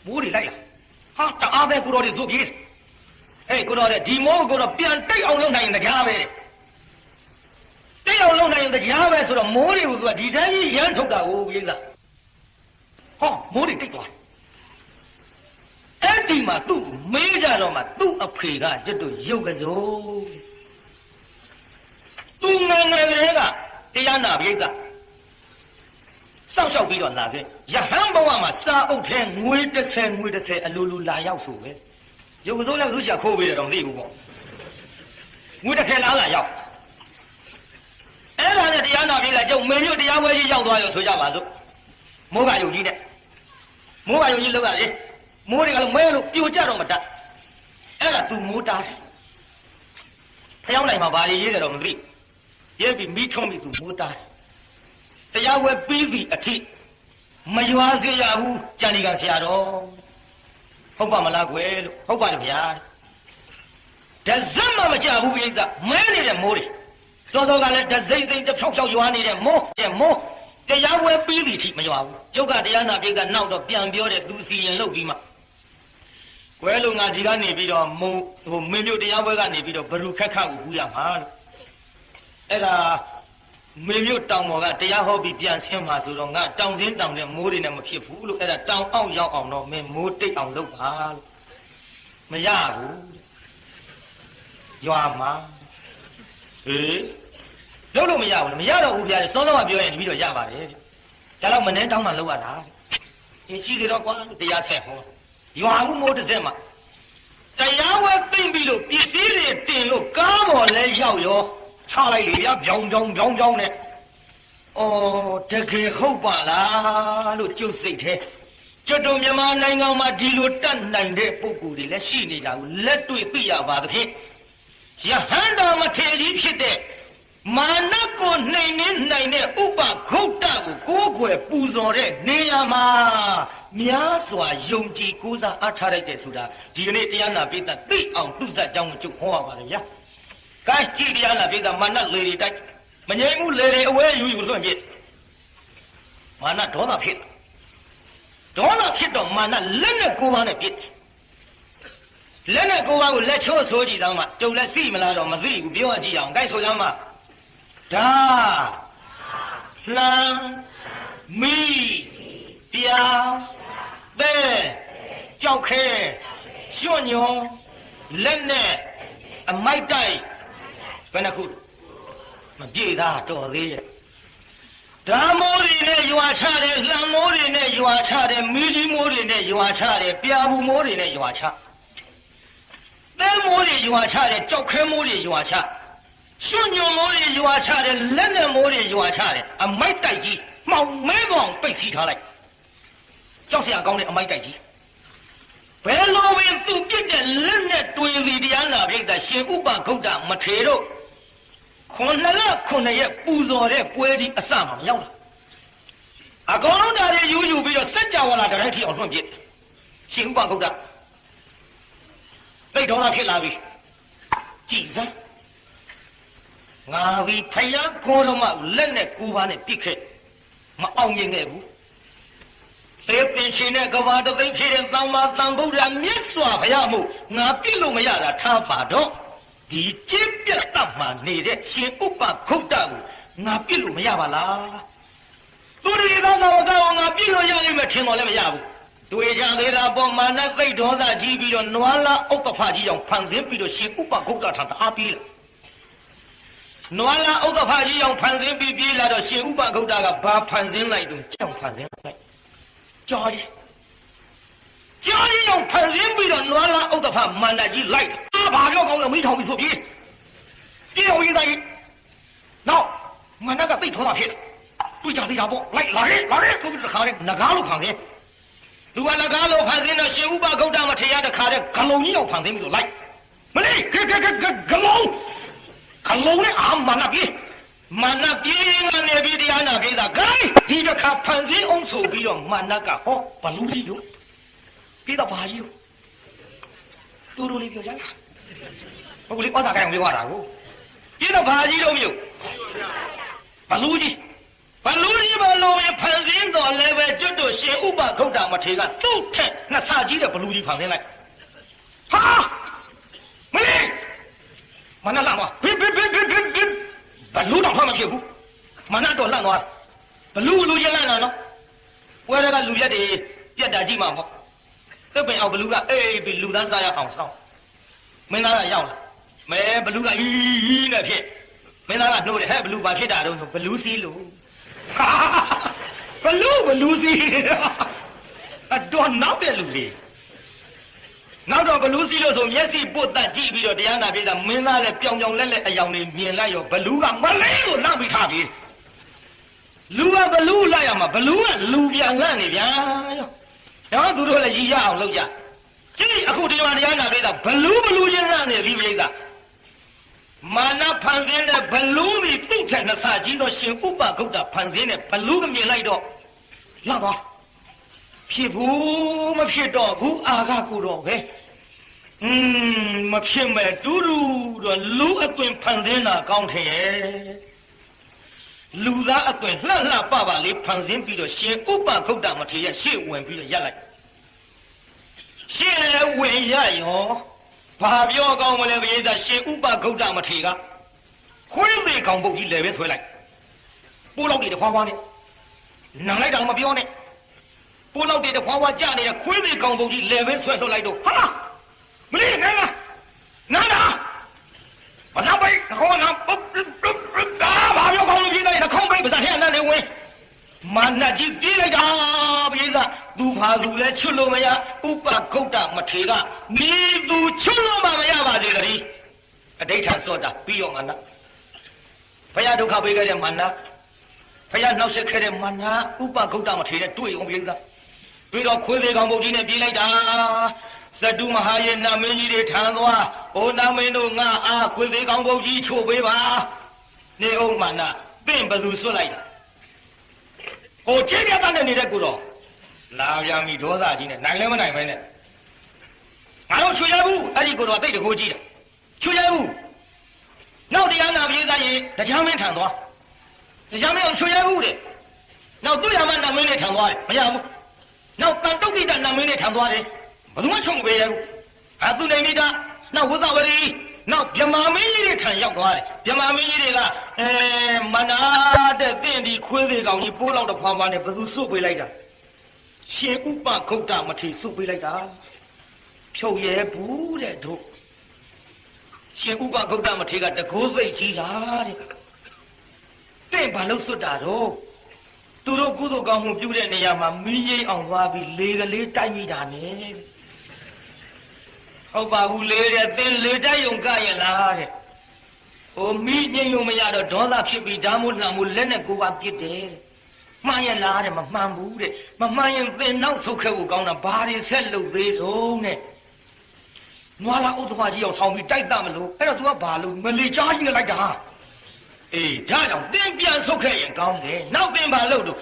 မိုးတွေလိုက်လာဟာတအားပဲကိုတော်တွေဇုတ်ပြေးအေးကိုတော်တဲ့ဒီမိုးကိုတော့ပြန်တိတ်အောင်လုံနိုင်ရင်တရားပဲတိတ်အောင်လုံနိုင်ရင်တရားပဲဆိုတော့မိုးတွေကိုသူကဒီတိုင်းကြီးရမ်းထုတ်တာကိုပြေးသားဟောမိုးတွေတိတ်သွားအဲ့ဒီမှာသူ့မေးကြတော့မှသူ့အဖေကကျွတ်တို့ရုပ်ကစိုးသူငယ်ငယ်ကလေးကတရားနာပိဿစောင့်ရှောက်ပြီးတော့လာခဲ့ယဟန်ဘဝမှာစာအုပ်ထဲငွေ30အလိုလိုလာရောက်ဆိုပဲရုပ်ကစိုးလည်းသူ့ရှာခိုးပေးတယ်တော့မသိဘူးပေါ့ငွေ30လာရောက်အဲ့ဒါနဲ့တရားနာပိဿကျုပ်မင်းတို့တရားပွဲကြီးရောက်သွားရောဆိုကြပါစို့မိုးကယုံကြီးနဲ့မိုးကယုံကြီးလောက်ရတယ်မိုးတွေကလည်းမဲလို့ပြိုကျတော့မတတ်အဲ့ဒါသူမိုးတားတယ်ဖျောင်းနိုင်မှာဘာရေးတယ်တော့မသိရဲပြီးမိထုံးပြီးသူမိုးတားတယ်တရားဝဲပြီးပြီအထိမရွာစေရဘူးကြံဒီကဆရာတော်ဟုတ်ပါမလားကွယ်လို့ဟုတ်ပါလေဗျာတစက်မှမကြဘူးပြိဿမဲနေတဲ့မိုးတွေစောစောကလည်းတစိမ့်စိမ့်တဖြောက်ဖြောက်ရွာနေတဲ့မိုးတရားဝဲပြီးသည်ထိမရွာဘူးကျုပ်ကတရားနာပိဿနောက်တော့ပြန်ပြောတဲ့သူစီရင်လုပ်ပြီးမှကွယ်လုံးငါဒီကနေပြီးတော့မင်းမျိုးတရားဝဲကနေပြီးတော့ဘရုခက်ခကိုဘူးရမှာလို့အဲ့ဒါမင်းမျိုးတောင်ပေါ်ကတရားဟောပြီးပြန်ဆင်းမှာဆိုတော့ငါတောင်စင်းတောင်တဲ့မိုးတွေနဲ့မဖြစ်ဘူးလို့အဲ့ဒါတောင်အောင်ရောက်အောင်တော့မင်းမိုးတိတ်အောင်လုပ်ပါလို့မရဘူးရွာမှာဟေးလုပ်လို့မရဘူးမရတော့ဘူးဗျာစောစောကပြောရင်တပည့်တော့ရပါတယ်ဒါတော့မနှဲတောင်းမှလောက်ရတာအေးရှိသေးတော့ကွာတရားဆက်ဟောရွာဘူးမိုးတစ်စက်မှာတရားဝဲသိမ့်ပြီးလို့ပစ္စည်းတွေတင်လို့ကားပေါ်လဲရောက်ရောချလိုက်လေဗျာဗျောင်းနဲ့အော်တကယ်ဟုတ်ပါလားလို့ကျုပ်စိတ်ထဲကျွတ်တော်မြန်မာနိုင်ငံမှာဒီလိုတတ်နိုင်တဲ့ပုဂ္ဂိုလ်တွေလည်းရှိနေကြဘူးလက်တွေ့သိရပါသဖြင့်ယဟန္တာမထေရကြီးဖြစ်တဲ့မာနကိုနှိမ်နှင်းနိုင်တဲ့ဥပဂုတ်တကိုကိုးကွယ်ပူဇော်တဲ့နေရာမှာများစွာယုံကြည်ကိုးစားအားထားလိုက်တဲ့ဆိုတာဒီကနေ့တရားနာပိဿသိအောင်သူ့ဇက်ကြောင်းကိုကျုပ်ဟောရပါတယ်ဗျာ该几点了？别的满那累的带，没人木累的，我也有算别。满那多少片？多少片到满那人的锅碗的别。人的锅碗我来敲手机上嘛，就来洗嘛那种嘛，自己不要这样，该说什么？大、三、米、表、对、教开、小牛、人呢，买带，跟那哭，嘛别的多的。大毛的呢，油差的；蓝毛的呢，油差的；米粒毛的呢，油差的；表布毛的呢，油差。蓝毛的油差的，教开毛的油差。小牛毛的油差的，人的毛的油差的，买带机，毛没光被洗出来。就是讲的买带机。白老文都别的人的对立的人那边的先500口袋没拆了，可能也不知道的不会的3万要了。啊，高楼大的有比较3家我那这来提要算别，先500口袋，再找他去哪里？几山？我为培养高楼嘛，人的古板的避开，嘛熬夜的不。这边现在个娃都被骗人，当不然没耍培养木，我比路没呀了，他把着，你这边当嘛你的先500口袋，我比路没呀吧啦。都是刚刚我比路家里面听到了没呀不？对家对他不嘛那最多的几比了，暖了欧个发机用，盘身比了先500口袋上打比了。暖了欧个发机用，盘身比来到先500口袋个把盘身来动，降盘身来。家里用盘身比了暖了欧个发满来机来的，把这搞了没头没手皮，别有一在，那我那个被拖大片了，对家对家不来老人就是看的那个路盘身。如果那个老盘身呢，先500口袋嘛，这样的卡的，个老你要盘身就来，没嘞，个老的啊，嘛那边啊那边的啊那边的，该你这卡盘身往手边了，嘛那个好，不努力哟，别到巴西哟，多努力表现啦，我哩我咋干我哩话啦我，别到巴西了没有？不努力。把路里把路面盘身到来外，绝对先500口袋嘛，这个都看那啥几的不路里盘身来，哈，没嘞，嘛那烂话，别，把路当放嘛屁股，嘛那多烂话，把路也烂了喏，我那个路也得别打几嘛不，这边เอา不路个，哎，比路单啥也好少，没哪个要了，没不路个那片，没哪个弄的，还不路把片打都说不路西路。不路西，啊，多闹的路西，闹到不路西了，说面试不但几比了，这样那边的没拿来表来，哎呀，你面来哟，不路啊，没来哟，那没差别。路啊不路来呀嘛，不路啊路边来那边哟，然后都说了一样路家，这里后这样那边的不路就那那里边的。嘛那盘身的不路的都看那啥几多先500口袋盘身的不路个面来着，那个皮肤嘛皮到不阿嘎骨头呗，嘛皮没嘟嘟的路一顿盘身那钢铁，路上一顿烂巴巴的盘身比着先500口袋嘛这些先问比着下来，先问一下哟。发表讲我来为的先500口袋嘛这个，回来讲不起来边出来，不老地的花花呢，能来讲么表呢？不老地的花花家里回来讲不起来边出来都，好了，没得看看，拿着，我上杯，好拿发表讲了比的空杯不上天那的问。满那几别来着，别个都怕都来吃了没呀？500口袋没吃个，你都吃了嘛没呀？吧这个里，对他说的不用安了，不要都靠别个的满了，不要老是开的满了，500口袋没吃的对我别个，对到亏的讲不进的别来着，是都嘛还有那美女的谈话，我那美女啊亏的讲不进错别吧，你欧满了，并不是说来的。我这边当着你的鼓掌，那边没多大劲的，哪来么哪来的？俺要去下步，俺一个多对着国际的，去下步， နောက်တရားနာပြေးစားရင်တရားမင်းထံသွားတရားမင်းအောင်ချွေရဘူးတဲ့နောက်သူ့ရမနာမင်းနဲ့ထံသွားတယ်မရဘူးနောက်တန်တုတ်တိတနာမင်းနဲ့ထံသွားတယ်ဘယ်သူမှချုံမပေးရဘူးသူနေမိတာနောက်ဝသဝရီနောက်ဗြဟ္မာမင်းကြီးတွေထံရောက်သွားတယ်ဗြဟ္မာမင်းကြီးတွေကမနာတဲ့တင့်ဒီခွေးသေးကောင်ကြီးပိုးလောက်တစ်ဖွာဖွာနဲ့ဘယ်သူစုပ်ပေးလိုက်တာရှင်ဥပဂုတ်တမထေစုပ်ပေးလိုက်တာဖြုတ်ရဲဘူးတဲ့တို့ရှင်ဥပဂုတ်တမထေကတကိုးသိကြီးလားတဲ့တင့်ဘာလို့စွတ်တာတော့သူတို့ကုသိုလ်ကောင်းမှုပြုတဲ့နေရာမှာမင်းကြီးအောင်သွားပြီးလေကလေးတိုက်မိတာနဲ့ဟုတ်ပါဘူးလေတဲ့သင်လေတိုက်ယုံကရလားတဲ့ဟိုမိငိမ့်လို့မရတော့ဒေါသဖြစ်ပြီးဓာမို့လှံမို့လက်နဲ့ကိုယ်ပါပြစ်တယ်တဲ့မှန်ရလားတဲ့မမှန်ဘူးတဲ့မမှန်ရင်သင်နောက်ဆုတ်ခဲ့ဖို့ကောင်းတာဘာတွေဆက်လုပ်သေးဆုံးတဲ့နွားလာဥဒ္ဒဝါကြီးအောင်ဆောင်းပြီးတိုက်တမလို့အဲ့တော့ तू ကဘာလို့မလီကြားကြီးနဲ့လိုက်တာအေးဒါကြောင့်သင်ပြန်ဆုတ်ခဲ့ရင်ကောင်းတယ်နောက်သင်ဘာလုပ်တော့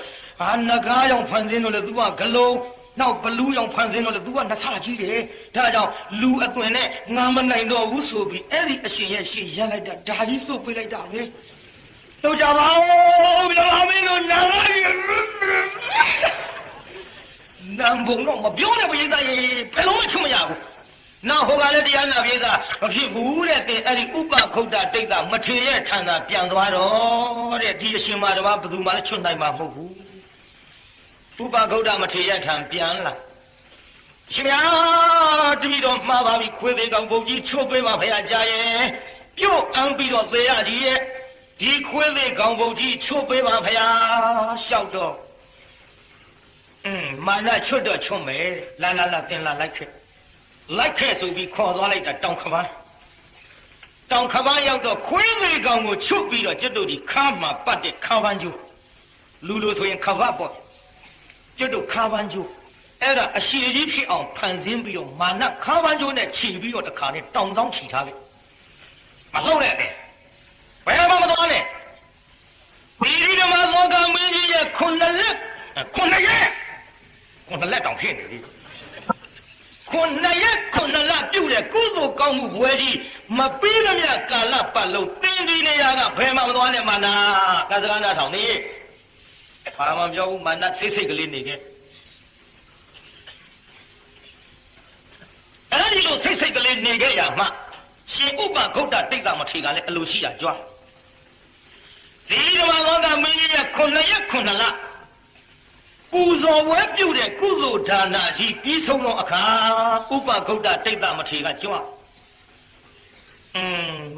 နဂါးရောင်ဖန်ဆင်းလို့လေ तू ကဂလုံးနောက်ဘလူးရောင်ဖန်ဆင်းလို့လေ तू ကနှဆကြီးတယ်ဒါကြောင့်လူအသွင်နဲ့ငါမနိုင်တော့ဘူးဆိုပြီးအဲ့ဒီအရှင်ရဲ့ရှေ့ရက်လိုက်တာဒါကြီးစုပ်ပေးလိုက်တာပဲတော့ကြပါဦးဘယ်လိုမင်းတို့နားရနံဘုံတော့မပြောနဲ့ဘုရားကြီးဘယ်လိုမှချုံမရဘူးနောက်ဟိုကလည်းတရားနာပြေးသားမဖြစ်ဘူးတဲ့တင်အဲ့ဒီဥပခုတ်တတိတ်တာမထေရဲ့ထံသာပြန်သွားတော့တဲ့ဒီအရှင်မတော်ဘာဘယ်သူမှလည်းချွတ်နိုင်မှာမဟုတ်ဘူးဥပခုတ်တမထေရဲ့ထံပြန်လာရှင်များတပည့်တော်မှားပါပြီခွေးသေးကောင်ဘုံကြီးချုပ်ပေးပါဘုရားကြားရဲ့ပြုတ်အံပြီးတော့သေရကြီးရဲ့ဒီခွေးသေးကောင်ဘုံကြီးချုပ်ပေးပါဘုရားလျှောက်တော့မာနချွတ်တော့ချွတ်မယ်လာတင်လာလိုက်ခဲ့ဆိုပြီးခေါ်သွားလိုက်တာတောင်ခပန်းရောက်တော့ခွေးသေးကောင်ကိုချွတ်ပြီးတော့ကျွတ်တို့ဒီခါမှာပတ်တဲ့ခါပန်းကျိုးလူလိုဆိုရင်ခပတ်ပေါ့ကျွတ်တို့ခါပန်းကျိုးအဲ့ဒါအရှိကြီးဖြစ်အောင်ဖန်ဆင်းပြီးတော့မာနခါပန်းကျိုးနဲ့ခြီပြီးတော့တခါနဲ့တောင်ဆောင်ခြီထားခဲ့မဟုတ်နဲ့ဘယ်မှမသွားနဲ့ဒီဓမ္မသောကမင်းကြီးရဲ့ခုနှစ်လက်တောင်ဖြစ်နေပြီခုနှစ်လပြုတ်တဲ့ကုသိုလ်ကောင်းမှုဝယ်ကြီးမပြီးသမျှကာလပတ်လုံးသင်ဒီနေရာကဘယ်မှမသွားနဲ့မာနကစကားနာထောင်နေဘာမှမပြောဘူးမာနစိတ်ကလေးနေခဲ့အဲ့ဒီလိုစိတ်ကလေးနေခဲ့ရမှရှင်ဥပဂုတ်တတိတ်တာမထေကလည်းအလိုရှိတာကြွားဒီဓမ္မသောကမင်းကြီးရဲ့ခုနှစ်လပူဇော်ဝဲပြုတဲ့ကုသိုလ်ဒါနကြီးပြီးဆုံးသောအခါဥပဂုတ်တတိတ်တာမထေကကြွား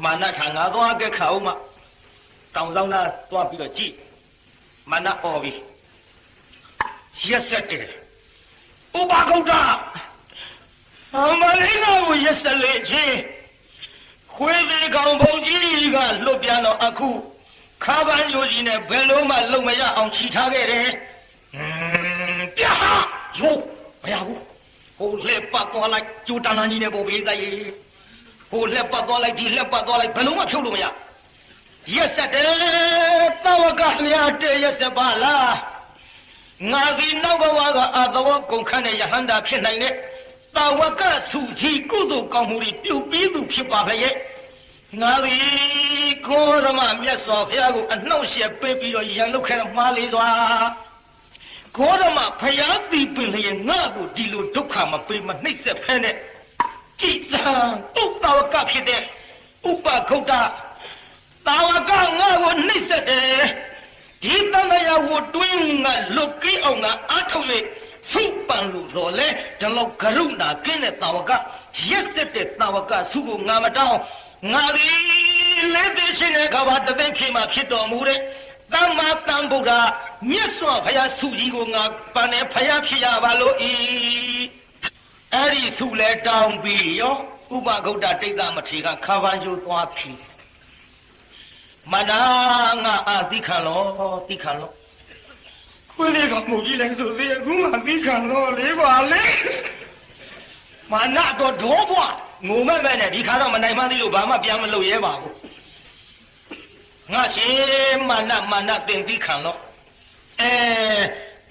မာနထံငါသွားခဲ့ခါဦးမတောင်ဆောင်သားသွားပြီးတော့ကြည့်မာနအော်ပြီးရက်ဆက်တယ်ဥပဂုတ်တမလေးကိုရက်ဆက်လေချင်းခွေးသေးကောင်ဘုံကြီးကလွတ်ပြန်တော့အခုခါပန်းရိုးကြီးနဲ့ဘယ်လုံးမှလုံမရအောင်ခြိထားခဲ့တယ်ပြဟာယောမရဘူးဟိုလက်ပတ်သွားလိုက်ကျိုးတန်းတန်းကြီးနဲ့ပေါ်ပေးသားရေးဟိုလက်ပတ်သွားလိုက်ဒီလက်ပတ်သွားလိုက်ဘယ်လုံးမှဖြုတ်လို့မရရက်ဆက်တယ်တဝကလျာတဲ့ရက်ဆက်ပါလားငါဒီနောက်ဘဝကအသဝကုန်ခန့်တဲ့ယဟန္တာဖြစ်နိုင်တဲ့တဝကစုကြီးကုသိုလ်ကောင်းမှုတွေပြုပြီးသူဖြစ်ပါရဲ့ငါဒီကိုရမမြတ်စွာဘုရားကိုအနှောက်အယှက်ပေးပြီးတော့ရန်လုခဲ့တော့မှားလေစွာကိုရမဘုရားတည်ပင်လျက်ငါ့ကိုဒီလိုဒုက္ခမပေးမနှိပ်စက်ဖဲနဲ့ကြည်စံဥပဝကဖြစ်တဲ့ဥပဂုတ်တတာဝကငါ့ကိုနှိပ်စက်တယ်ဒီတန်တရားကိုတွင်းငါလွတ်ကိအောင်ငါအားထုတ်၍စိတ်ပန်လို့တော့လေဒီလောက်ကရုဏာကင်းတဲ့တာဝကရက်စက်တဲ့တာဝကစုကိုငါမတောင်းငါဒီလက်သေးရှင်တဲ့ကဘာတသိဖြစ်မှဖြစ်တော်မူတဲ့သမ္မာသမ္ဗုဒ္ဓမြတ်စွာဘုရားစုကြီးကိုငါပန်နဲ့ဖယားဖြစ်ရပါလို့ဤအဲ့ဒီစုလဲတောင်းပြီးရောဥပဂုတ်တတိတ်သမထေကခါပန်းကျိုးသွားဖြီးတယ်မနာငါအာသိခံလို့ခွေးလေးကမူကြီးလဲဆိုသေးအခုမှသိခံလို့လေးပါလေမာနတော့ဒေါဘွားငုံမဲ့နဲ့ဒီခါတော့မနိုင်မှသေးလို့ဘာမှပြန်မလုပ်ရဲပါဘူးငါရှင်မာနတင်သိခံလို့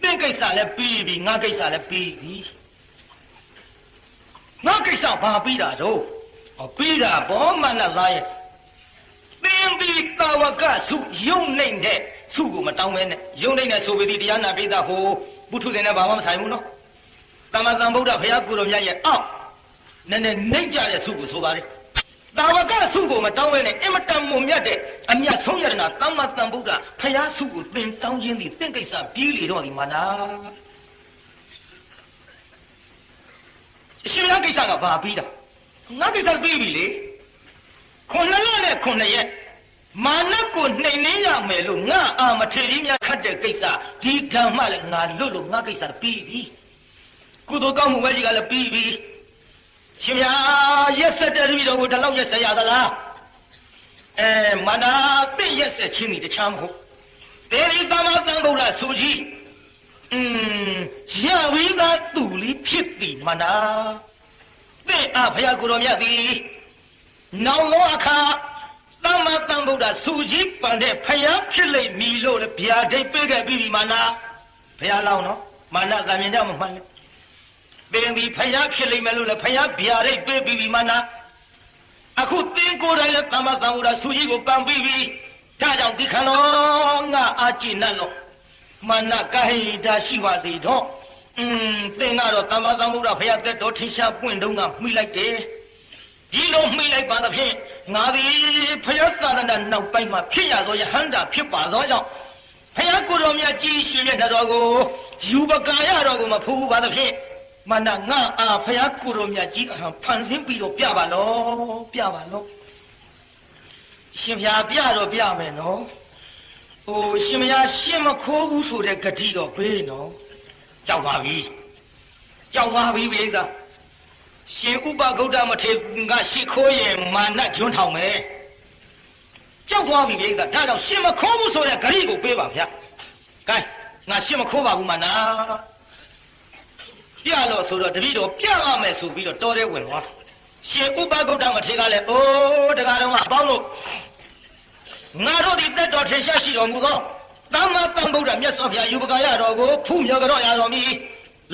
သင်ကိစ္စလည်းပြီးပြီငါကိစ္စလည်းပြီးပြီငါကိစ္စဘာပြီးတာတော့ပြီးတာဘောမာနသားရဲ့သ ဒီတာဝကစုယုံနေတဲ့စုကိုမတောင်းမဲနဲ့ယုံနေတဲ့ဆိုပေသည်တရားနာပိသဟိုပုထုဇဉ်နဲ့ဘာမှမဆိုင်ဘူးနော်တမန်တန်ဗုဒ္ဓဘုရားကိုရောမြတ်ရဲ့အောက်နည်းနည်းနှိမ့်ကြတဲ့စုကိုဆိုပါလေတာဝကစုကိုမတောင်းမဲနဲ့အင်မတန်မွန်မြတ်တဲ့အမြတ်ဆုံးယရနာတမန်တန်ဗုဒ္ဓဘုရားစုကိုသင်တောင်းခြင်းသည်သင်ကိစ္စပြီးလေတော့ဒီမာနာရှင်ရကိစ္စကဘာပြီးတာငါကိစ္စပြီးပြီလေခုနှစ်လနဲ့ခုနှစ်ရက်မာနကိုနှိမ်နှင်းရမယ်လို့ငါအာမထေရီများခတ်တဲ့ကိစ္စဒီဓမ္မလည်းငါလွတ်လို့ငါကိစ္စပြီးပြီကုသိုလ်ကောင်းမှုပဲကြီးကလည်းပြီးပြီရှင်ဗျာရက်ဆက်တဲ့တပည့်တော်ကိုဒီလောက်ရက်ဆက်ရသလားမာနပြည့်ရက်ဆက်ခြင်းဒီတခြားမဟုတ်တေရီတမတန်ဗုဒ္ဓဆိုကြီးရဝိသာသူလိဖြစ်သည်မာနသင်အဖယာကိုတော်မြတ်သည်နောင်သောအခါတမတန်ဗုဒ္ဓစူကြီးပန်တဲ့ဖယားဖြစ်လိမ့်မည်လို့ဗျာဒိတ်ပေးခဲ့ပြီးပြီမာနာဖယားလောင်းနော်မာနာကံမြင်ကြမမှန်လေပင်ဒီဖယားဖြစ်လိမ့်မယ်လို့လည်းဖယားဗျာဒိတ်ပေးပြီးပြီမာနာအခုသင်ကိုယ်တိုင်လည်းတမတန်ဗုဒ္ဓစူကြီးကိုပန်ပြီးပြီဒါကြောင့်ဒီခါတော့ငါအာကြည့်နဲ့လို့မာနာကဟိတာရှိပါစေတော့သင်ကတော့တမတန်ဗုဒ္ဓဖယားတက်တော်ထင်ရှားပွင့်တုံးကမှီလိုက်တယ်ဒီလိုမှီလိုက်ပါသဖြင့်ငါသည်ဖယားသာသနာနောက်ပိုင်းမှာဖြစ်ရသောယဟန္တာဖြစ်ပါသောကြောင့်ဖယားကိုယ်တော်မြတ်ကြီးရှင်မြတ်တော်ကိုယူပကာရတော်ကိုမဖူးပါသဖြင့်မနငါအားဖယားကိုယ်တော်မြတ်ကြီးဖန်ဆင်းပြီးတော့ပြပါလို့ရှင်ဖယားပြတော့ပြမယ်နော်ဟိုရှင်မယားရှင်မခိုးဘူးဆိုတဲ့ဂတိတော့ဘေးနော်ကြောက်သွားပြီပိဿရှင်ဥပဂௌတမထေကရှိခိုးရင်မာနကျွန်းထောင်မယ်ကြောက်သွားပြီပိဿဒါကြောင့်ရှင်မခိုးဘူးဆိုတဲ့ဂရိကိုပေးပါဗျာကဲငါရှင်မခိုးပါဘူးမာနပြလို့ဆိုတော့တပည့်တော်ပြရမယ်ဆိုပြီးတော့တော်တဲ့ဝင်သွားရှင်ဥပဂௌတမထေကလည်းအိုးတကားတော့အပေါင်းလို့ငါတို့ဒီတက်တော်ထေရှားရှိတော်မူသောတမ္မာတန်ဗုဒ္ဓမြတ်စွာဘုရားယူပကာရတော်ကိုဖူးမြော်ကြတော့ရတော်မူ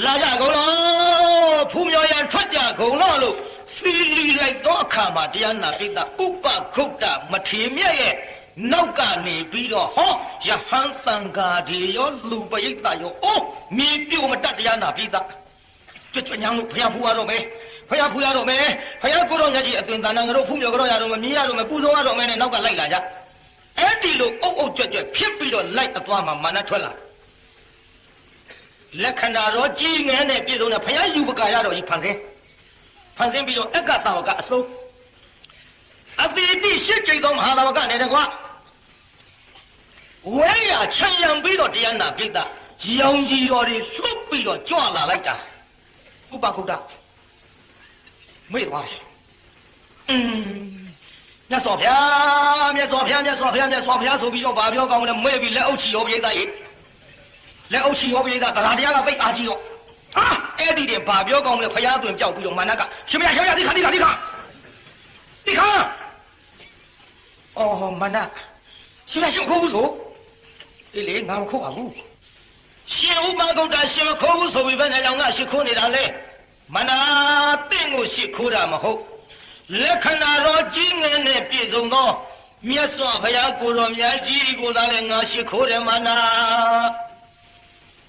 လာကြကုန်လို့ဖူးမြော်ရန်ထွက်ကြကုန်လို့စီလီလိုက်သောအခါမှာတရားနာပိသဥပဂုတ်တမထေမြတ်ရဲ့နောက်ကနေပြီးတော့ဟောယဟန်တန်ဃာဒီရောလူပရိသတ်ရောအိုးမြေပြိုမတတ်တရားနာပိသကျွတ်ညောင်းလို့ဖျားဖူးရတော့မယ်ဖျားကိုတော်မြတ်ကြီးအသွင်တန်တန်တို့ဖူးမြော်ကြတော့ရတော့မယ်မြည်ရတော့မယ်ပူဇော်ရတော့မယ်နဲ့နောက်ကလိုက်လာကြအဲ့ဒီလိုအုပ်ကြွဖြစ်ပြီးတော့လိုက်အသွားမှာမာနထွက်လာလက္ခဏာတော်ကြီးငယ်နဲ့ပြည်စုံတဲ့ဘုရားယူပကာရတော်ကြီးဖန်ဆင်းပြီးတော့အက္ကတာဝကအစိုးအတိတိရှစ်ကျိတ်သောမဟာတာဝကနဲ့တကွာဝဲရချမ်းရံပြီးတော့တရားနာပိဋကရောင်ကြီးတော်တွေလွတ်ပြီးတော့ကြွလာလိုက်တာဥပကုတ္တမေ့သွားတယ်မြတ်စွာဘုရားဆိုပြီးတော့ဗာပြောကောင်းလဲမေ့ပြီးလက်အုပ်ချီရောပိဋကကြီးလက်အုပ်ချီရောပိဋကတရားကပိတ်အားကြီးရောအဲ့ဒီတင်ဗာပြောကောင်းလဲဖျားသွင်းပြောက်ပြီးတော့မာနကရှင်မရဒီခါအော်မာနရှင်ခိုးဘူးဆိုအေးလေငါမခိုးပါဘူးရှင်ဥပဂုတ္တရှင်မခိုးဘူးဆိုပြီးဘယ်နဲ့ရောင်ကရှ िख ိုးနေတာလဲမာနတင့်ကိုရှ िख ိုးတာမဟုတ်လက္ခဏာတော်ကြီးငယ်နဲ့ပြည့်စုံသောမြတ်စွာဘုရားကိုယ်တော်မြတ်ကြီးကိုသာလည်းငါရှ िख ိုးတယ်မာန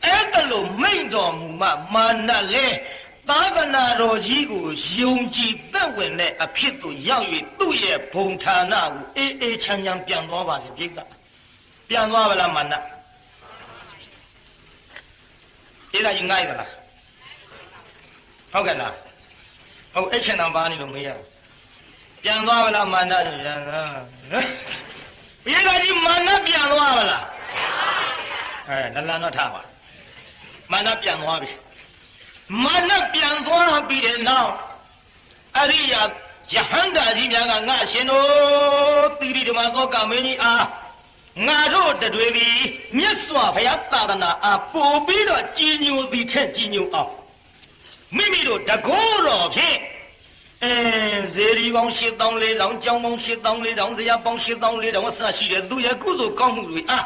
အဲ့ဒါလို့မိန့်တော်မူမှမာနလဲသာသနာတော်ကြီးကိုယုံကြည်သက်ဝင်တဲ့အဖြစ်သို့ရောက်၍သူ့ရဲ့ဘုံဌာနကိုအေးချမ်းချမ်းပြန်သွားပါစေပြိဿပြန်သွားပါလားမာနအဲ့ဒါကြီးငိုက်သလားဟုတ်ကဲ့လားဟုတ်အဲ့ချင်တော်ပါနေလို့မေးရပြန်သွားပါလားမာနဆိုပြန်သွားပြိဿကြီးမာနပြန်သွားပါလားနလန်တော့ထားပါမာနပြန်သွားပြီမာနပြန်သွားပြီးတဲ့နောက်အရိယာယဟန္တာကြီးများကငါရှင်တို့သီရိဓမ္မသောကမင်းကြီးအားငါတို့တတွေသည်မြတ်စွာဘုရားသာသနာအားပို့ပြီးတော့ကြီးညိုသည်ထက်ကြီးညိုအောင်မိမိတို့တကောတော်ဖြင့်ဇေရီပေါင်း8400ကျောင်းပေါင်း8400ဇေယပေါင်း8400အစရှိတဲ့သူရဲ့ကုသိုလ်ကောင်းမှုတွေအား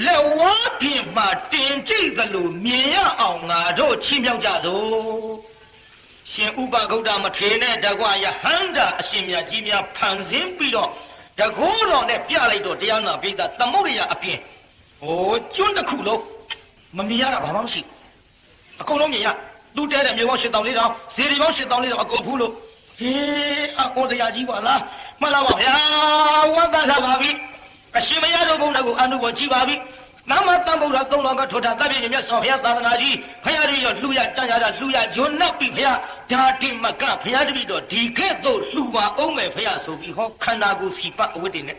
လက်ဝါးဖြင့်မှတင်ကြည့်သလိုမြင်ရအောင်ငါတို့ချီးမြှောက်ကြစို့ရှင်ဥပဂုတ္တမထေရနဲ့တကွာယဟန္တာအရှင်မြတ်ကြီးများဖန်ဆင်းပြီးတော့ တကောတော်နဲ့ပြလိုက်တော့တရားနာပိဋကသမုဒ္ဒရာအပြင်ဟိုကျွန်းတစ်ခုလုံးမမြင်ရတာဘာမှမရှိအကုန်လုံးမြင်ရသူတဲတဲ့မျိုးပေါင်း8400ဇေဒီပေါင်း8400အကုန်ဖူးလို့ဟေးအကောစရာကြီးပါလားမှန်လားပါဗျာဝတ်သားလာပါပြီအရှင်မရတို့ဘုန်းတော်ကိုအနုဘောကြည့်ပါပြီနာမတန်ဗုဒ္ဓသုံးတော်ကထွတ်တာတပ်ပြည့်မြတ်ဆောင်ဘုရားသာသနာကြီးဖရာတပည့်တော်လှူရတန်ရတာလှူရဂျွန်းနပ်ပြီဖရာဓာတိမကဖရာတပည့်တော်ဒီကဲ့သို့လှူပါအောင်မယ်ဖရာဆိုပြီးဟောခန္ဓာကိုယ်စီပတ်အဝတ်တွေနဲ့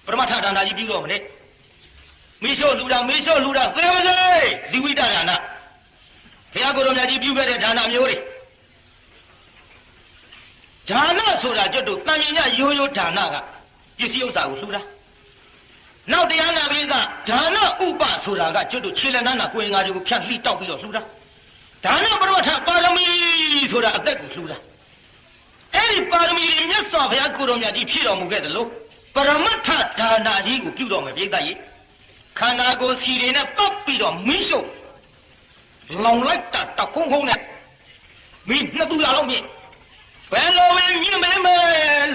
ပရမထဒါနာကြီးပြီးတော့မလဲမိရှုလှူတာသေမစေဇီဝိတဒါနဘုရားကိုယ်တော်မြတ်ကြီးပြုခဲ့တဲ့ဒါနမျိုးတွေဒါနဆိုတာကျွတ်တို့တန်မြင်ရရိုးရိုးဒါနကပစ္စည်းဥစ္စာကိုလှူတာနောက်တရားနာပိဋကဒါနဥပဆိုတာကကျွတ်တို့ခြေလက်နာကိုယ်ငါတွေကိုဖြတ်လှိတောက်ပြီးတော့လှူတာဒါနပရမထပါရမီဆိုတာအသက်ကိုလှူတာအဲ့ဒီပါရမီတွေမြတ်စွာဘုရားကိုယ်တော်မြတ်ကြီးဖြည့်တော်မူခဲ့တယ်လို့ပရမထဒါနကြီးကိုပြုတော်မယ်ပိဋကကြီးခန္ဓာကိုယ်စီတွေနဲ့ပတ်ပြီးတော့မင်းရှုပ်လောင်လိုက်တာတခုံးခုံးနဲ့မင်းနှစ်သူရလုံးမြင့်ဘယ်လိုပဲမြင့်မလဲ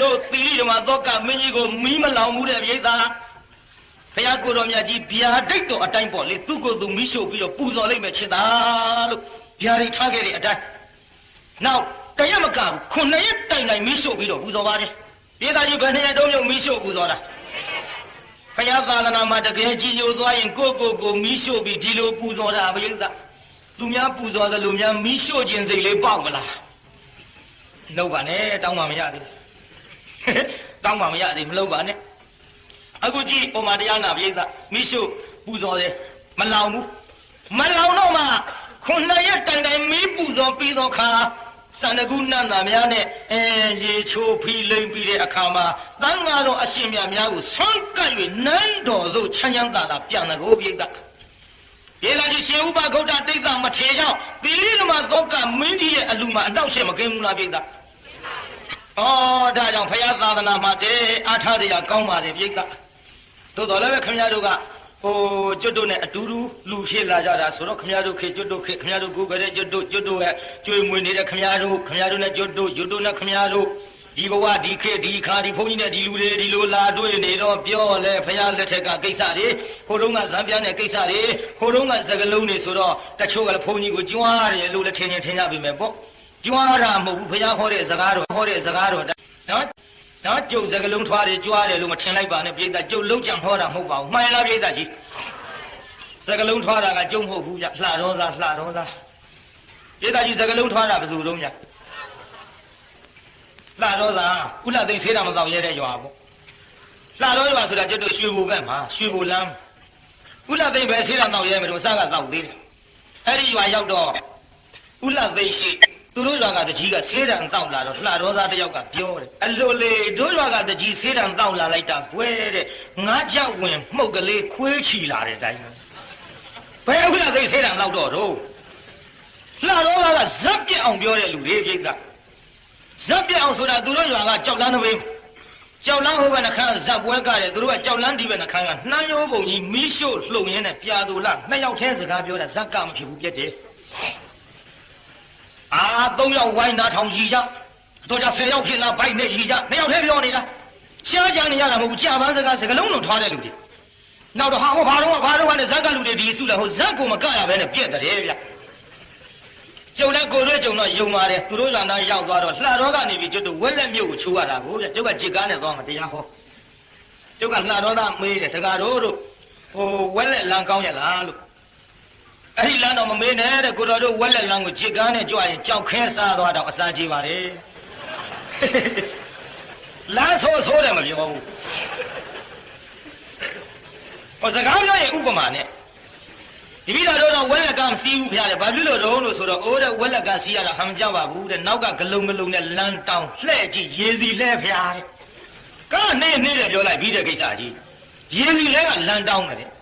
လို့သီရိဓမ္မသောကမင်းကြီးကိုမီးမလောင်ဘူးတဲ့ပိဋကဘုရားကိုယ်တော်မြတ်ကြီးဗျာဒိတ်တော်အတိုင်းပေါ့လေသူ့ကိုယ်သူမီးရှို့ပြီးတော့ပူဇော်လိုက်မယ်ချစ်တာလို့ဗျာဒိတ်ထားခဲ့တဲ့အတိုင်းနောက်တရက်မကဘူး9ရက်တိုင်တိုင်မီးရှို့ပြီးတော့ပူဇော်ပါတယ်ဒီသားကြီးဘယ်နှစ်ရက်တုံးမြုံမီးရှို့ပူဇော်တာဘုရားသာသနာမှာတကယ်ကြီးညိုသွားရင်ကိုမီးရှို့ပြီးဒီလိုပူဇော်တာဘုရားသူများပူဇော်တယ်လို့များမီးရှို့ခြင်းစိတ်လေးပေါက်မလားနှုတ်ပါနဲ့တောင်းပါမရသေးတောင်းပါမရသေးမလုပ်ပါနဲ့အခုကြည့်ပုံမှန်တရားနာပိဋကမိရှုပူဇော်တယ်မလောင်ဘူးမလောင်တော့မှ9ရက်တိုင်တိုင်မီးပူဇော်ပြီးသောခါစန္ဒကုနန္တာများနဲ့ရေချိုးဖီးလိမ့်ပြီးတဲ့အခါမှာတန်ဃာတော်အရှင်မြတ်များကိုဆွမ်းကပ်၍နန်းတော်သို့ချမ်းသာတာပြန်တယ်ကိုပိဋကဒီလာကြီးရှင်ဥပဂုတ်တတိတ်တမထေကြောင့်သီရိဓမ္မသောကမင်းကြီးရဲ့အလူမှာအနောက်ရှေ့မကင်းဘူးလားပိဋကဒါကြောင့်ဘုရားသာသနာမှာတည်းအားထားစရာကောင်းပါတယ်ပိဋကသို့တော်လည်းပဲခင်ဗျားတို့ကကျွတ်တို့နဲ့အတူတူလူဖြစ်လာကြတာဆိုတော့ခင်ဗျားတို့ခေကျွတ်တို့ခေခင်ဗျားတို့ကိုယ်ကြတဲ့ကျွတ်တို့ရဲ့ကျွေးမွေနေတဲ့ခင်ဗျားတို့နဲ့ကျွတ်တို့နဲ့ခင်ဗျားတို့ဒီဘဝဒီခေဒီခါဒီဘုန်းကြီးနဲ့ဒီလူတွေဒီလိုလာတွေ့နေတော့ပြောလဲဘုရားလက်ထက်ကကိစ္စတွေဟိုတုန်းကဇံပြားတဲ့ကိစ္စတွေဟိုတုန်းကစကလုံးတွေဆိုတော့တချို့ကလည်းဘုန်းကြီးကိုကြွားတယ်လို့လည်းထင်ရပြီမယ်ပေါ့ကြွားတာမဟုတ်ဘူးဘုရားဟောတဲ့စကားတော်နော်ကျုပ်စကလုံးထွားတယ်ကြွားတယ်လို့မထင်လိုက်ပါနဲ့ပြိဿကျုပ်လုံးကြံဟောတာမဟုတ်ပါဘူးမှန်လားပြိဿကြီးစကလုံးထွားတာကကျုပ်မဟုတ်ဘူးဗျလှတော်သားပြိဿကြီးစကလုံးထွားတာဘယ်သူတော့မြလှတော်သားဥလသိမ်းဆေးတာမတော့ရဲတဲ့ရွာပေါ့လှတော်ရွာဆိုတာကျုပ်တို့ရွှေဘိုဘက်မှာရွှေဘိုလမ်းဥလသိမ်းပဲဆေးတာတော့ရဲမယ်တို့စကားတော့သေးတယ်အဲ့ဒီရွာရောက်တော့ဥလသိမ်းရှိသူတို့ရွာကတကြီးကဆေးတံတောက်လာတော့လှတော်သားတယောက်ကပြောတယ်အလိုလေတို့ရွာကတကြီးဆေးတံတောက်လာလိုက်တာကွဲတဲ့ငါးကြောက်ဝင်မှုတ်ကလေးခွေးချီလာတဲ့တိုင်းဘယ်ဥလသိမ်းဆေးတံတောက်တော့လှတော်သားကဇက်ပြက်အောင်ပြောတဲ့လူတွေပြိဿဇက်ပြက်အောင်ဆိုတာသူတို့ရွာကကြောက်လန်းတစ်ပိကြောက်လန်းဟိုဘက်နှခမ်းဇက်ပွဲကတယ်သူတို့ကကြောက်လန်းဒီဘက်နှခမ်းကနှမ်းရိုးပုံကြီးမီးရှို့လှုပ်ရင်းနဲ့ပြာသူလားနှစ်ယောက်ချင်းစကားပြောတာဇက်ကမဖြစ်ဘူးပြက်တယ်3ယောက်ဝိုင်းနာထောင်ကြီးကြတို့ကြ10ယောက်ဖြစ်လာဘိုက်နဲ့ကြီးကြ2ယောက်ထဲပြောနေတာရှားကြနေရတာမဟုတ်ဘူးကြာပန်းစကားစကလုံးလုံးထွားတဲ့လူတွေနောက်တော့ဟောဘာတော့နဲ့ဇက်ကလူတွေဒီစုလဲဟိုဇက်ကိုမကရဘဲနဲ့ပြက်တယ်ဗျကျုံနဲ့ကိုရွေးကျုံတော့ယုံပါတယ်သူတို့ရွာသားရောက်သွားတော့လှတော်ကနေပြီးကျွတ်တို့ဝက်လက်မြို့ကိုချိုးရတာကိုဗျကျုပ်ကဂျစ်ကားနဲ့သွားမှတရားဟောကျုပ်ကလှတော်သားမေးတယ်တကားတို့ဟိုဝက်လက်လမ်းကောင်းရလားလို့အဲ့ဒီလမ်းတော့မမေးနဲ့တဲ့ကိုတော်တို့ဝက်လက်လမ်းကိုဂျစ်ကားနဲ့ကြွရင်ကြောက်ခဲစားသွားတော့အစာကြီးပါတယ်လမ်းဆိုးတယ်မပြောဘူးဟိုစကားပြောရင်ဥပမာနဲ့ဒီမိသားတို့တော့ဝက်လက်ကမစီးဘူးဖျားတယ်ဘာဖြစ်လို့တော့လို့ဆိုတော့အိုးတဲ့ဝက်လက်ကစီးရတာဟမ်ကြပါဘူးတဲ့နောက်ကဂလုံးနဲ့လမ်းတောင်းလှဲ့ကြည့်ရေစီလှဲ့ဖျားတယ်ကနေတယ်ပြောလိုက်ပြီးတဲ့ကိစ္စကြီးရေစီလှဲ့ကလမ်းတောင်းတယ်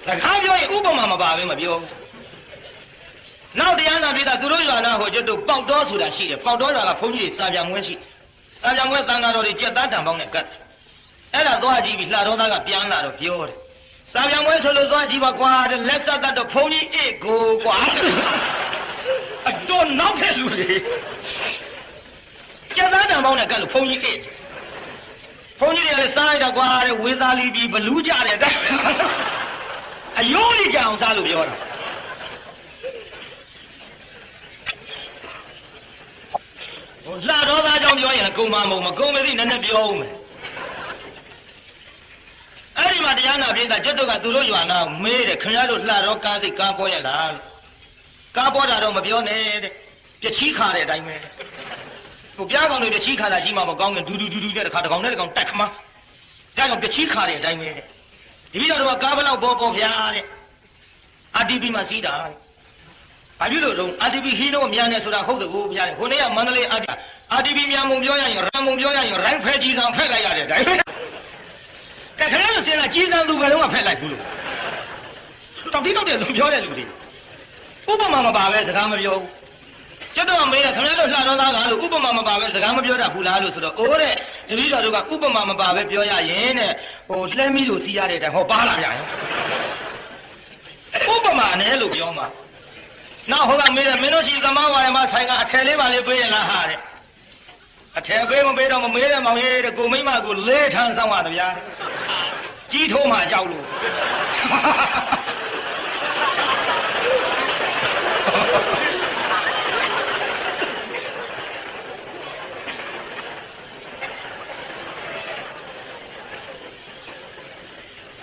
စကားပြောရင်ဥပမာမပါဘဲမပြောဘူးနောက်တရားနာပြည်သားသူတို့ရွာနာဟိုကျွတ်တို့ပေါက်တော်ဆိုတာရှိတယ်ပေါက်တော်ရွာကဘုန်းကြီးစာပြန်မွဲရှိစာပြန်မွဲတန်ဃာတော်တွေကြက်သားတံပေါင်းနဲ့ကတ်အဲ့ဒါသွားကြည့်ပြီးလှတော်သားကပြန်လာတော့ပြောတယ်စာပြန်မွဲဆိုလို့သွားကြည့်ပါကွာတဲ့လက်ဆက်တတ်တော့ဘုန်းကြီးအေးကိုကွာအတော့နောက်တဲ့လူတွေကျက်သားတံပေါင်းနဲ့ကတ်လို့ဘုန်းကြီးအေး ဘုန်းကြီးတွေကလည်းစားလိုက်တော့ကွာတဲ့ဝေသားလီပြီးဘလူးကြတယ်အယိုးကြီးကြအောင်စားလို့ပြောတာဟိုလှတော်သားကြောင့်ပြောရင်ကုံမမုံမကုံမသိနည်းနည်းပြောဦးမယ်အဲ့ဒီမှာတရားနာပြေးတာကျွတ်တို့ကသူတို့ရွာနာမေးတယ်ခင်ဗျားတို့လှတော်ကားစိတ်ကားပေါ်ရလားကားပေါ်တာတော့မပြောနဲ့တဲ့ပြချီးခါတဲ့အတိုင်းပဲဟိုပြားကောင်တွေပြချီးခါတာကြီးမှမကောင်းရင်ဒူတဲ့တစ်ခါတစ်ကောင်နဲ့တစ်ကောင်တိုက်ခမဒါကြောင့်ပြချီးခါတဲ့အတိုင်းပဲတဲ့ဒီပြီးတော့ကားဘလောက်ပေါ်ဗျာတဲ့ RTP မှာစီးတာတဲ့ဘာဖြစ်လို့တော့ RTP ဟီးတော့မြန်နေဆိုတာဟုတ်တယ်ကိုဗျာတဲ့ခိုးနေကမန္တလေး RTP မြန်မုံပြောရရင်ရံမုံပြောရရင်ရိုင်းဖဲကြီးဆောင်ဖက်လိုက်ရတယ်ဒါပဲတခါလို့စင်လာကြီးစံသူဘယ်လုံးကဖက်လိုက်ဘူးလို့တောက်တိတောက်တယ်လို့ပြောတဲ့လူတွေဥပမာမပါပဲစကားမပြောဘူးကျွတ်တော့မေးတယ်ခင်ဗျားတို့လှတော်သားကလို့ဥပမာမပါပဲစကားမပြောတတ်ဘူးလားလို့ဆိုတော့အိုးတဲ့တပည့်တော်တို့ကဥပမာမပါပဲပြောရရင်တဲ့ဟိုလှဲမီလို့စီးရတဲ့အတိုင်းဟောပါလာပြန်ရင်ဥပမာနဲ့လို့ပြောမှာနောက်ဟိုကမေးတယ်မင်းတို့ရှိသမားဝါရမဆိုင်ကအထယ်လေးပါလေးပေးရလားဟာတဲ့အထယ်ပေးမပေးတော့မမေးတဲ့မောင်ရဲ့တဲ့ကိုမိမကိုလဲထမ်းဆောင်ရတယ်ဗျာကြီးထိုးမှကြောက်လို့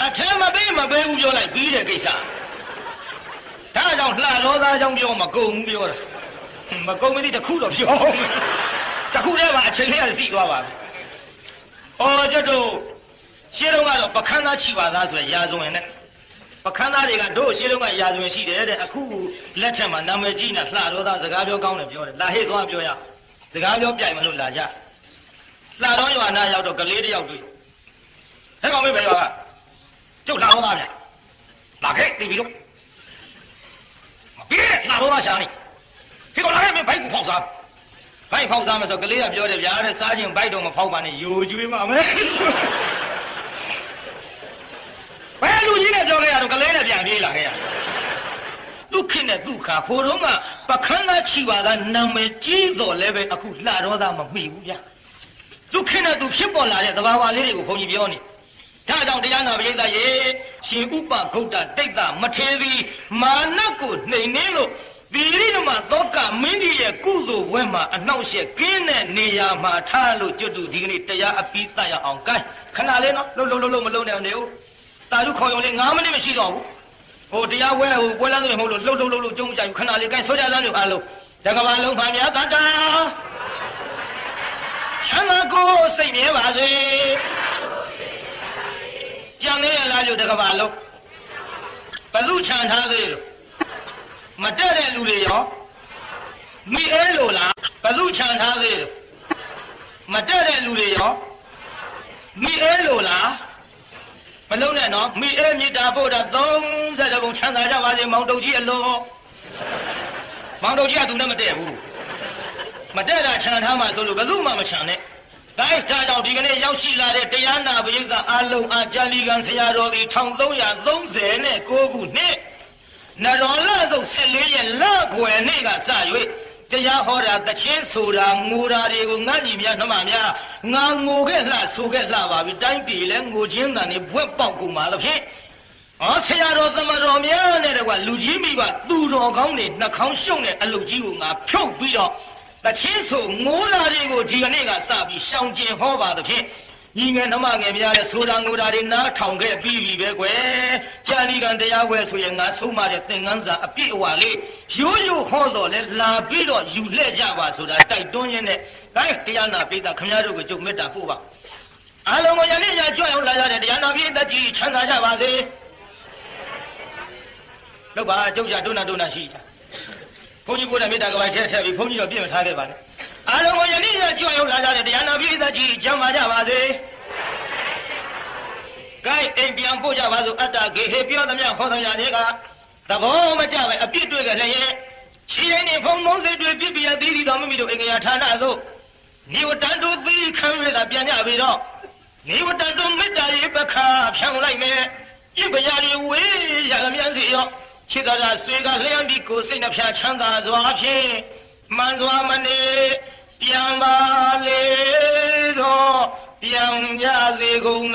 အထက်မပေးဘူးပြောလိုက်ပြီးတဲ့ကိစ္စဒါကြောင့်လှတော်သားကြောင့်ပြောမကုန်ဘူးပြောတာမကုန်မသိတခုတော့ပြောတခုတည်းပါအချိန်လေးကစီသွားပါပြီ။အော်ကျွတ်တို့ရှင်းတော့ကတော့ပခန်းသားချီပါသားဆိုရရာဇဝင်နဲ့ပခန်းသားတွေကတို့ရှင်းတော့ကရာဇဝင်ရှိတယ်တဲ့အခုလက်ထက်မှာနာမည်ကြီးနဲ့လှတော်သားစကားပြောကောင်းတယ်ပြောတယ်လာဟေ့သွားပြောရစကားပြောပြိုင်မလို့လာကြလှတော်ရွာနာရောက်တော့ကလေးတယောက်တွေ့ဟဲ့ကောင်မေးပဲရွာကကျုပ်လှတော်သားဗျလာခဲ့တီးပြီးတော့ပြီးတဲ့လှတော်သားရှာနေခေကောင်လာခဲ့မင်းဘိုက်ကိုဖောက်စားဘိုက်ဖောက်စားမယ်ဆိုကလေးကပြောတယ်ဗျာတဲ့စားခြင်းဘိုက်တော့မဖောက်ပါနဲ့ယိုကျွေးမှာမယ်ဘယ်လူကြီးနဲ့ပြောခဲ့ရတော့ကလေးနဲ့ပြန်ပြေးလာခဲ့ရဒုက္ခနဲ့ဒုက္ခခိုးတော့ကပခန်းသားချီပါသားနာမည်ကြီးတော်လည်းပဲအခုလှတော်သားမမှီဘူးဗျာဒုက္ခနဲ့သူဖြစ်ပေါ်လာတဲ့သဘာဝလေးတွေကိုဘုန်းကြီးပြောနေဒါကြောင့်တရားနာပရိသတ်ရေရှင်ဥပဂုတ်တဒိဋ္ဌမထေသည်မာနကိုနှိမ်နှင်းလို့ဒီရိဓမ္မသောကမင်းကြီးရဲ့ကုသိုလ်ဝဲမှာအနှောက်အယှက်ကင်းတဲ့နေရာမှာထားလို့ကျွတ်တူဒီကနေ့တရားအပြီးတတ်ရအောင်ကိုင်းခဏလေးနော်လှုပ်မလုံးနဲ့နေဦးတာလူခေါ်ရုံလေး9မိနစ်မရှိတော့ဘူးဟိုတရားဝဲဟိုပွဲလမ်းတွေမဟုတ်လို့လှုပ်ကြုံကြိုက်ခဏလေးကိုင်းဆွကြလမ်းတွေအားလုံးတကဘာလုံးပါများတတ်တာချမ်းသာကိုစိတ်မြဲပါစေကြံနေရလားလို့တကဘာလုံးဘလူချန်ထားသေးလို့မတက်တဲ့လူတွေရောမိအဲလိုလားဘလူချန်ထားသေးလို့မတက်တဲ့လူတွေရောမိအဲလိုလားမလုံးနဲ့နော်မိအဲမြေတာဖို့တာ30ဘုံချမ်းသာကြပါစေမောင်တုတ်ကြီးအလိုမောင်တုတ်ကြီးကသူနဲ့မတက်ဘူးမတက်တာချန်ထားမှဆိုလို့ဘယ်သူမှမချန်နဲ့ဒါကြောင့်ဒီကနေ့ရောက်ရှိလာတဲ့တရားနာပရိသတ်အလုံးအကြလီကံဆရာတော်ဒီ1339ခုနှစ်နရောလဆုပ်14ရက်လခွေနေ့ကစ၍တရားဟောတာတချင်းဆိုတာငိုတာတွေကိုငါညီများနှမများငါငိုခဲ့လှဆိုခဲ့လှပါပြီတိုင်းပြည်လဲငိုချင်းတန်နေဘွက်ပေါက်ကုန်ပါလို့ဖြင့်ဆရာတော်သမတော်များနဲ့တကွာလူကြီးမိဘသူတော်ကောင်းတွေနှာခေါင်းရှုံတဲ့အလုပ်ကြီးကိုငါဖြုတ်ပြီးတော့တချင်းဆိုငိုတာတွေကိုဒီကနေ့ကစပြီးရှောင်ကျင်ဟောပါသဖြင့်ညီငယ်နှမငယ်များတဲ့ဆိုတာငိုတာတွေနားထောင်ခဲ့ပြီးပြီပဲကွယ်ကြာလီကံတရားဝဲဆိုရင်ငါဆုံးမတဲ့သင်္ကန်းစာအပြည့်အဝလေးရိုးဟောတော့လဲလာပြီးတော့ယူလှဲ့ကြပါဆိုတာတိုက်တွန်းရင်းနဲ့တရားနာပိဋကခမည်းတော်ကိုကြုံမေတ္တာပို့ပါအလုံးကိုယနေ့ညကြွရောက်လာကြတဲ့တရားနာပိဋကကြီးချမ်းသာကြပါစေလောက်ပါကြုတ်ကြဒုနာရှိကြဘုန်းကြီးကိုယ်တိုင်မေတ္တာကပိုင်ထည့်ပြီးဘုန်းကြီးတော့ပြည့်မထားခဲ့ပါနဲ့အလုံးကိုယနေ့ညကြွရောက်လာကြတဲ့တရားနာပိဋကကြီးချမ်းသာကြပါစေကဲအိမ်ပြန်ပို့ကြပါစို့အတ္တဂေဟေပြောသမျှဟောသမျှတွေကသဘောမကျပဲအပြစ်တွေ့ကြလျက်ခြေရင်းနဲ့ဖုံမုံစိတ်တွေပြစ်ပြရသေးသည်တော်မမီတို့အင်္ဂယာဌာနသို့နေဝတန်တို့သီခံရတာပြန်ကြပြီတော့နေဝတန်တို့မေတ္တာရေးပခါဖြောင်းလိုက်မယ်ပြစ်ပရာတွေဝေးရမြန်းစီရောခြေသာသာစေကလျံပြီးကိုစိတ်နှဖျားချမ်းသာစွာဖြင့်မှန်စွာမနေပြန်ပါလေတော့ ပြောင်းကြစေကုန်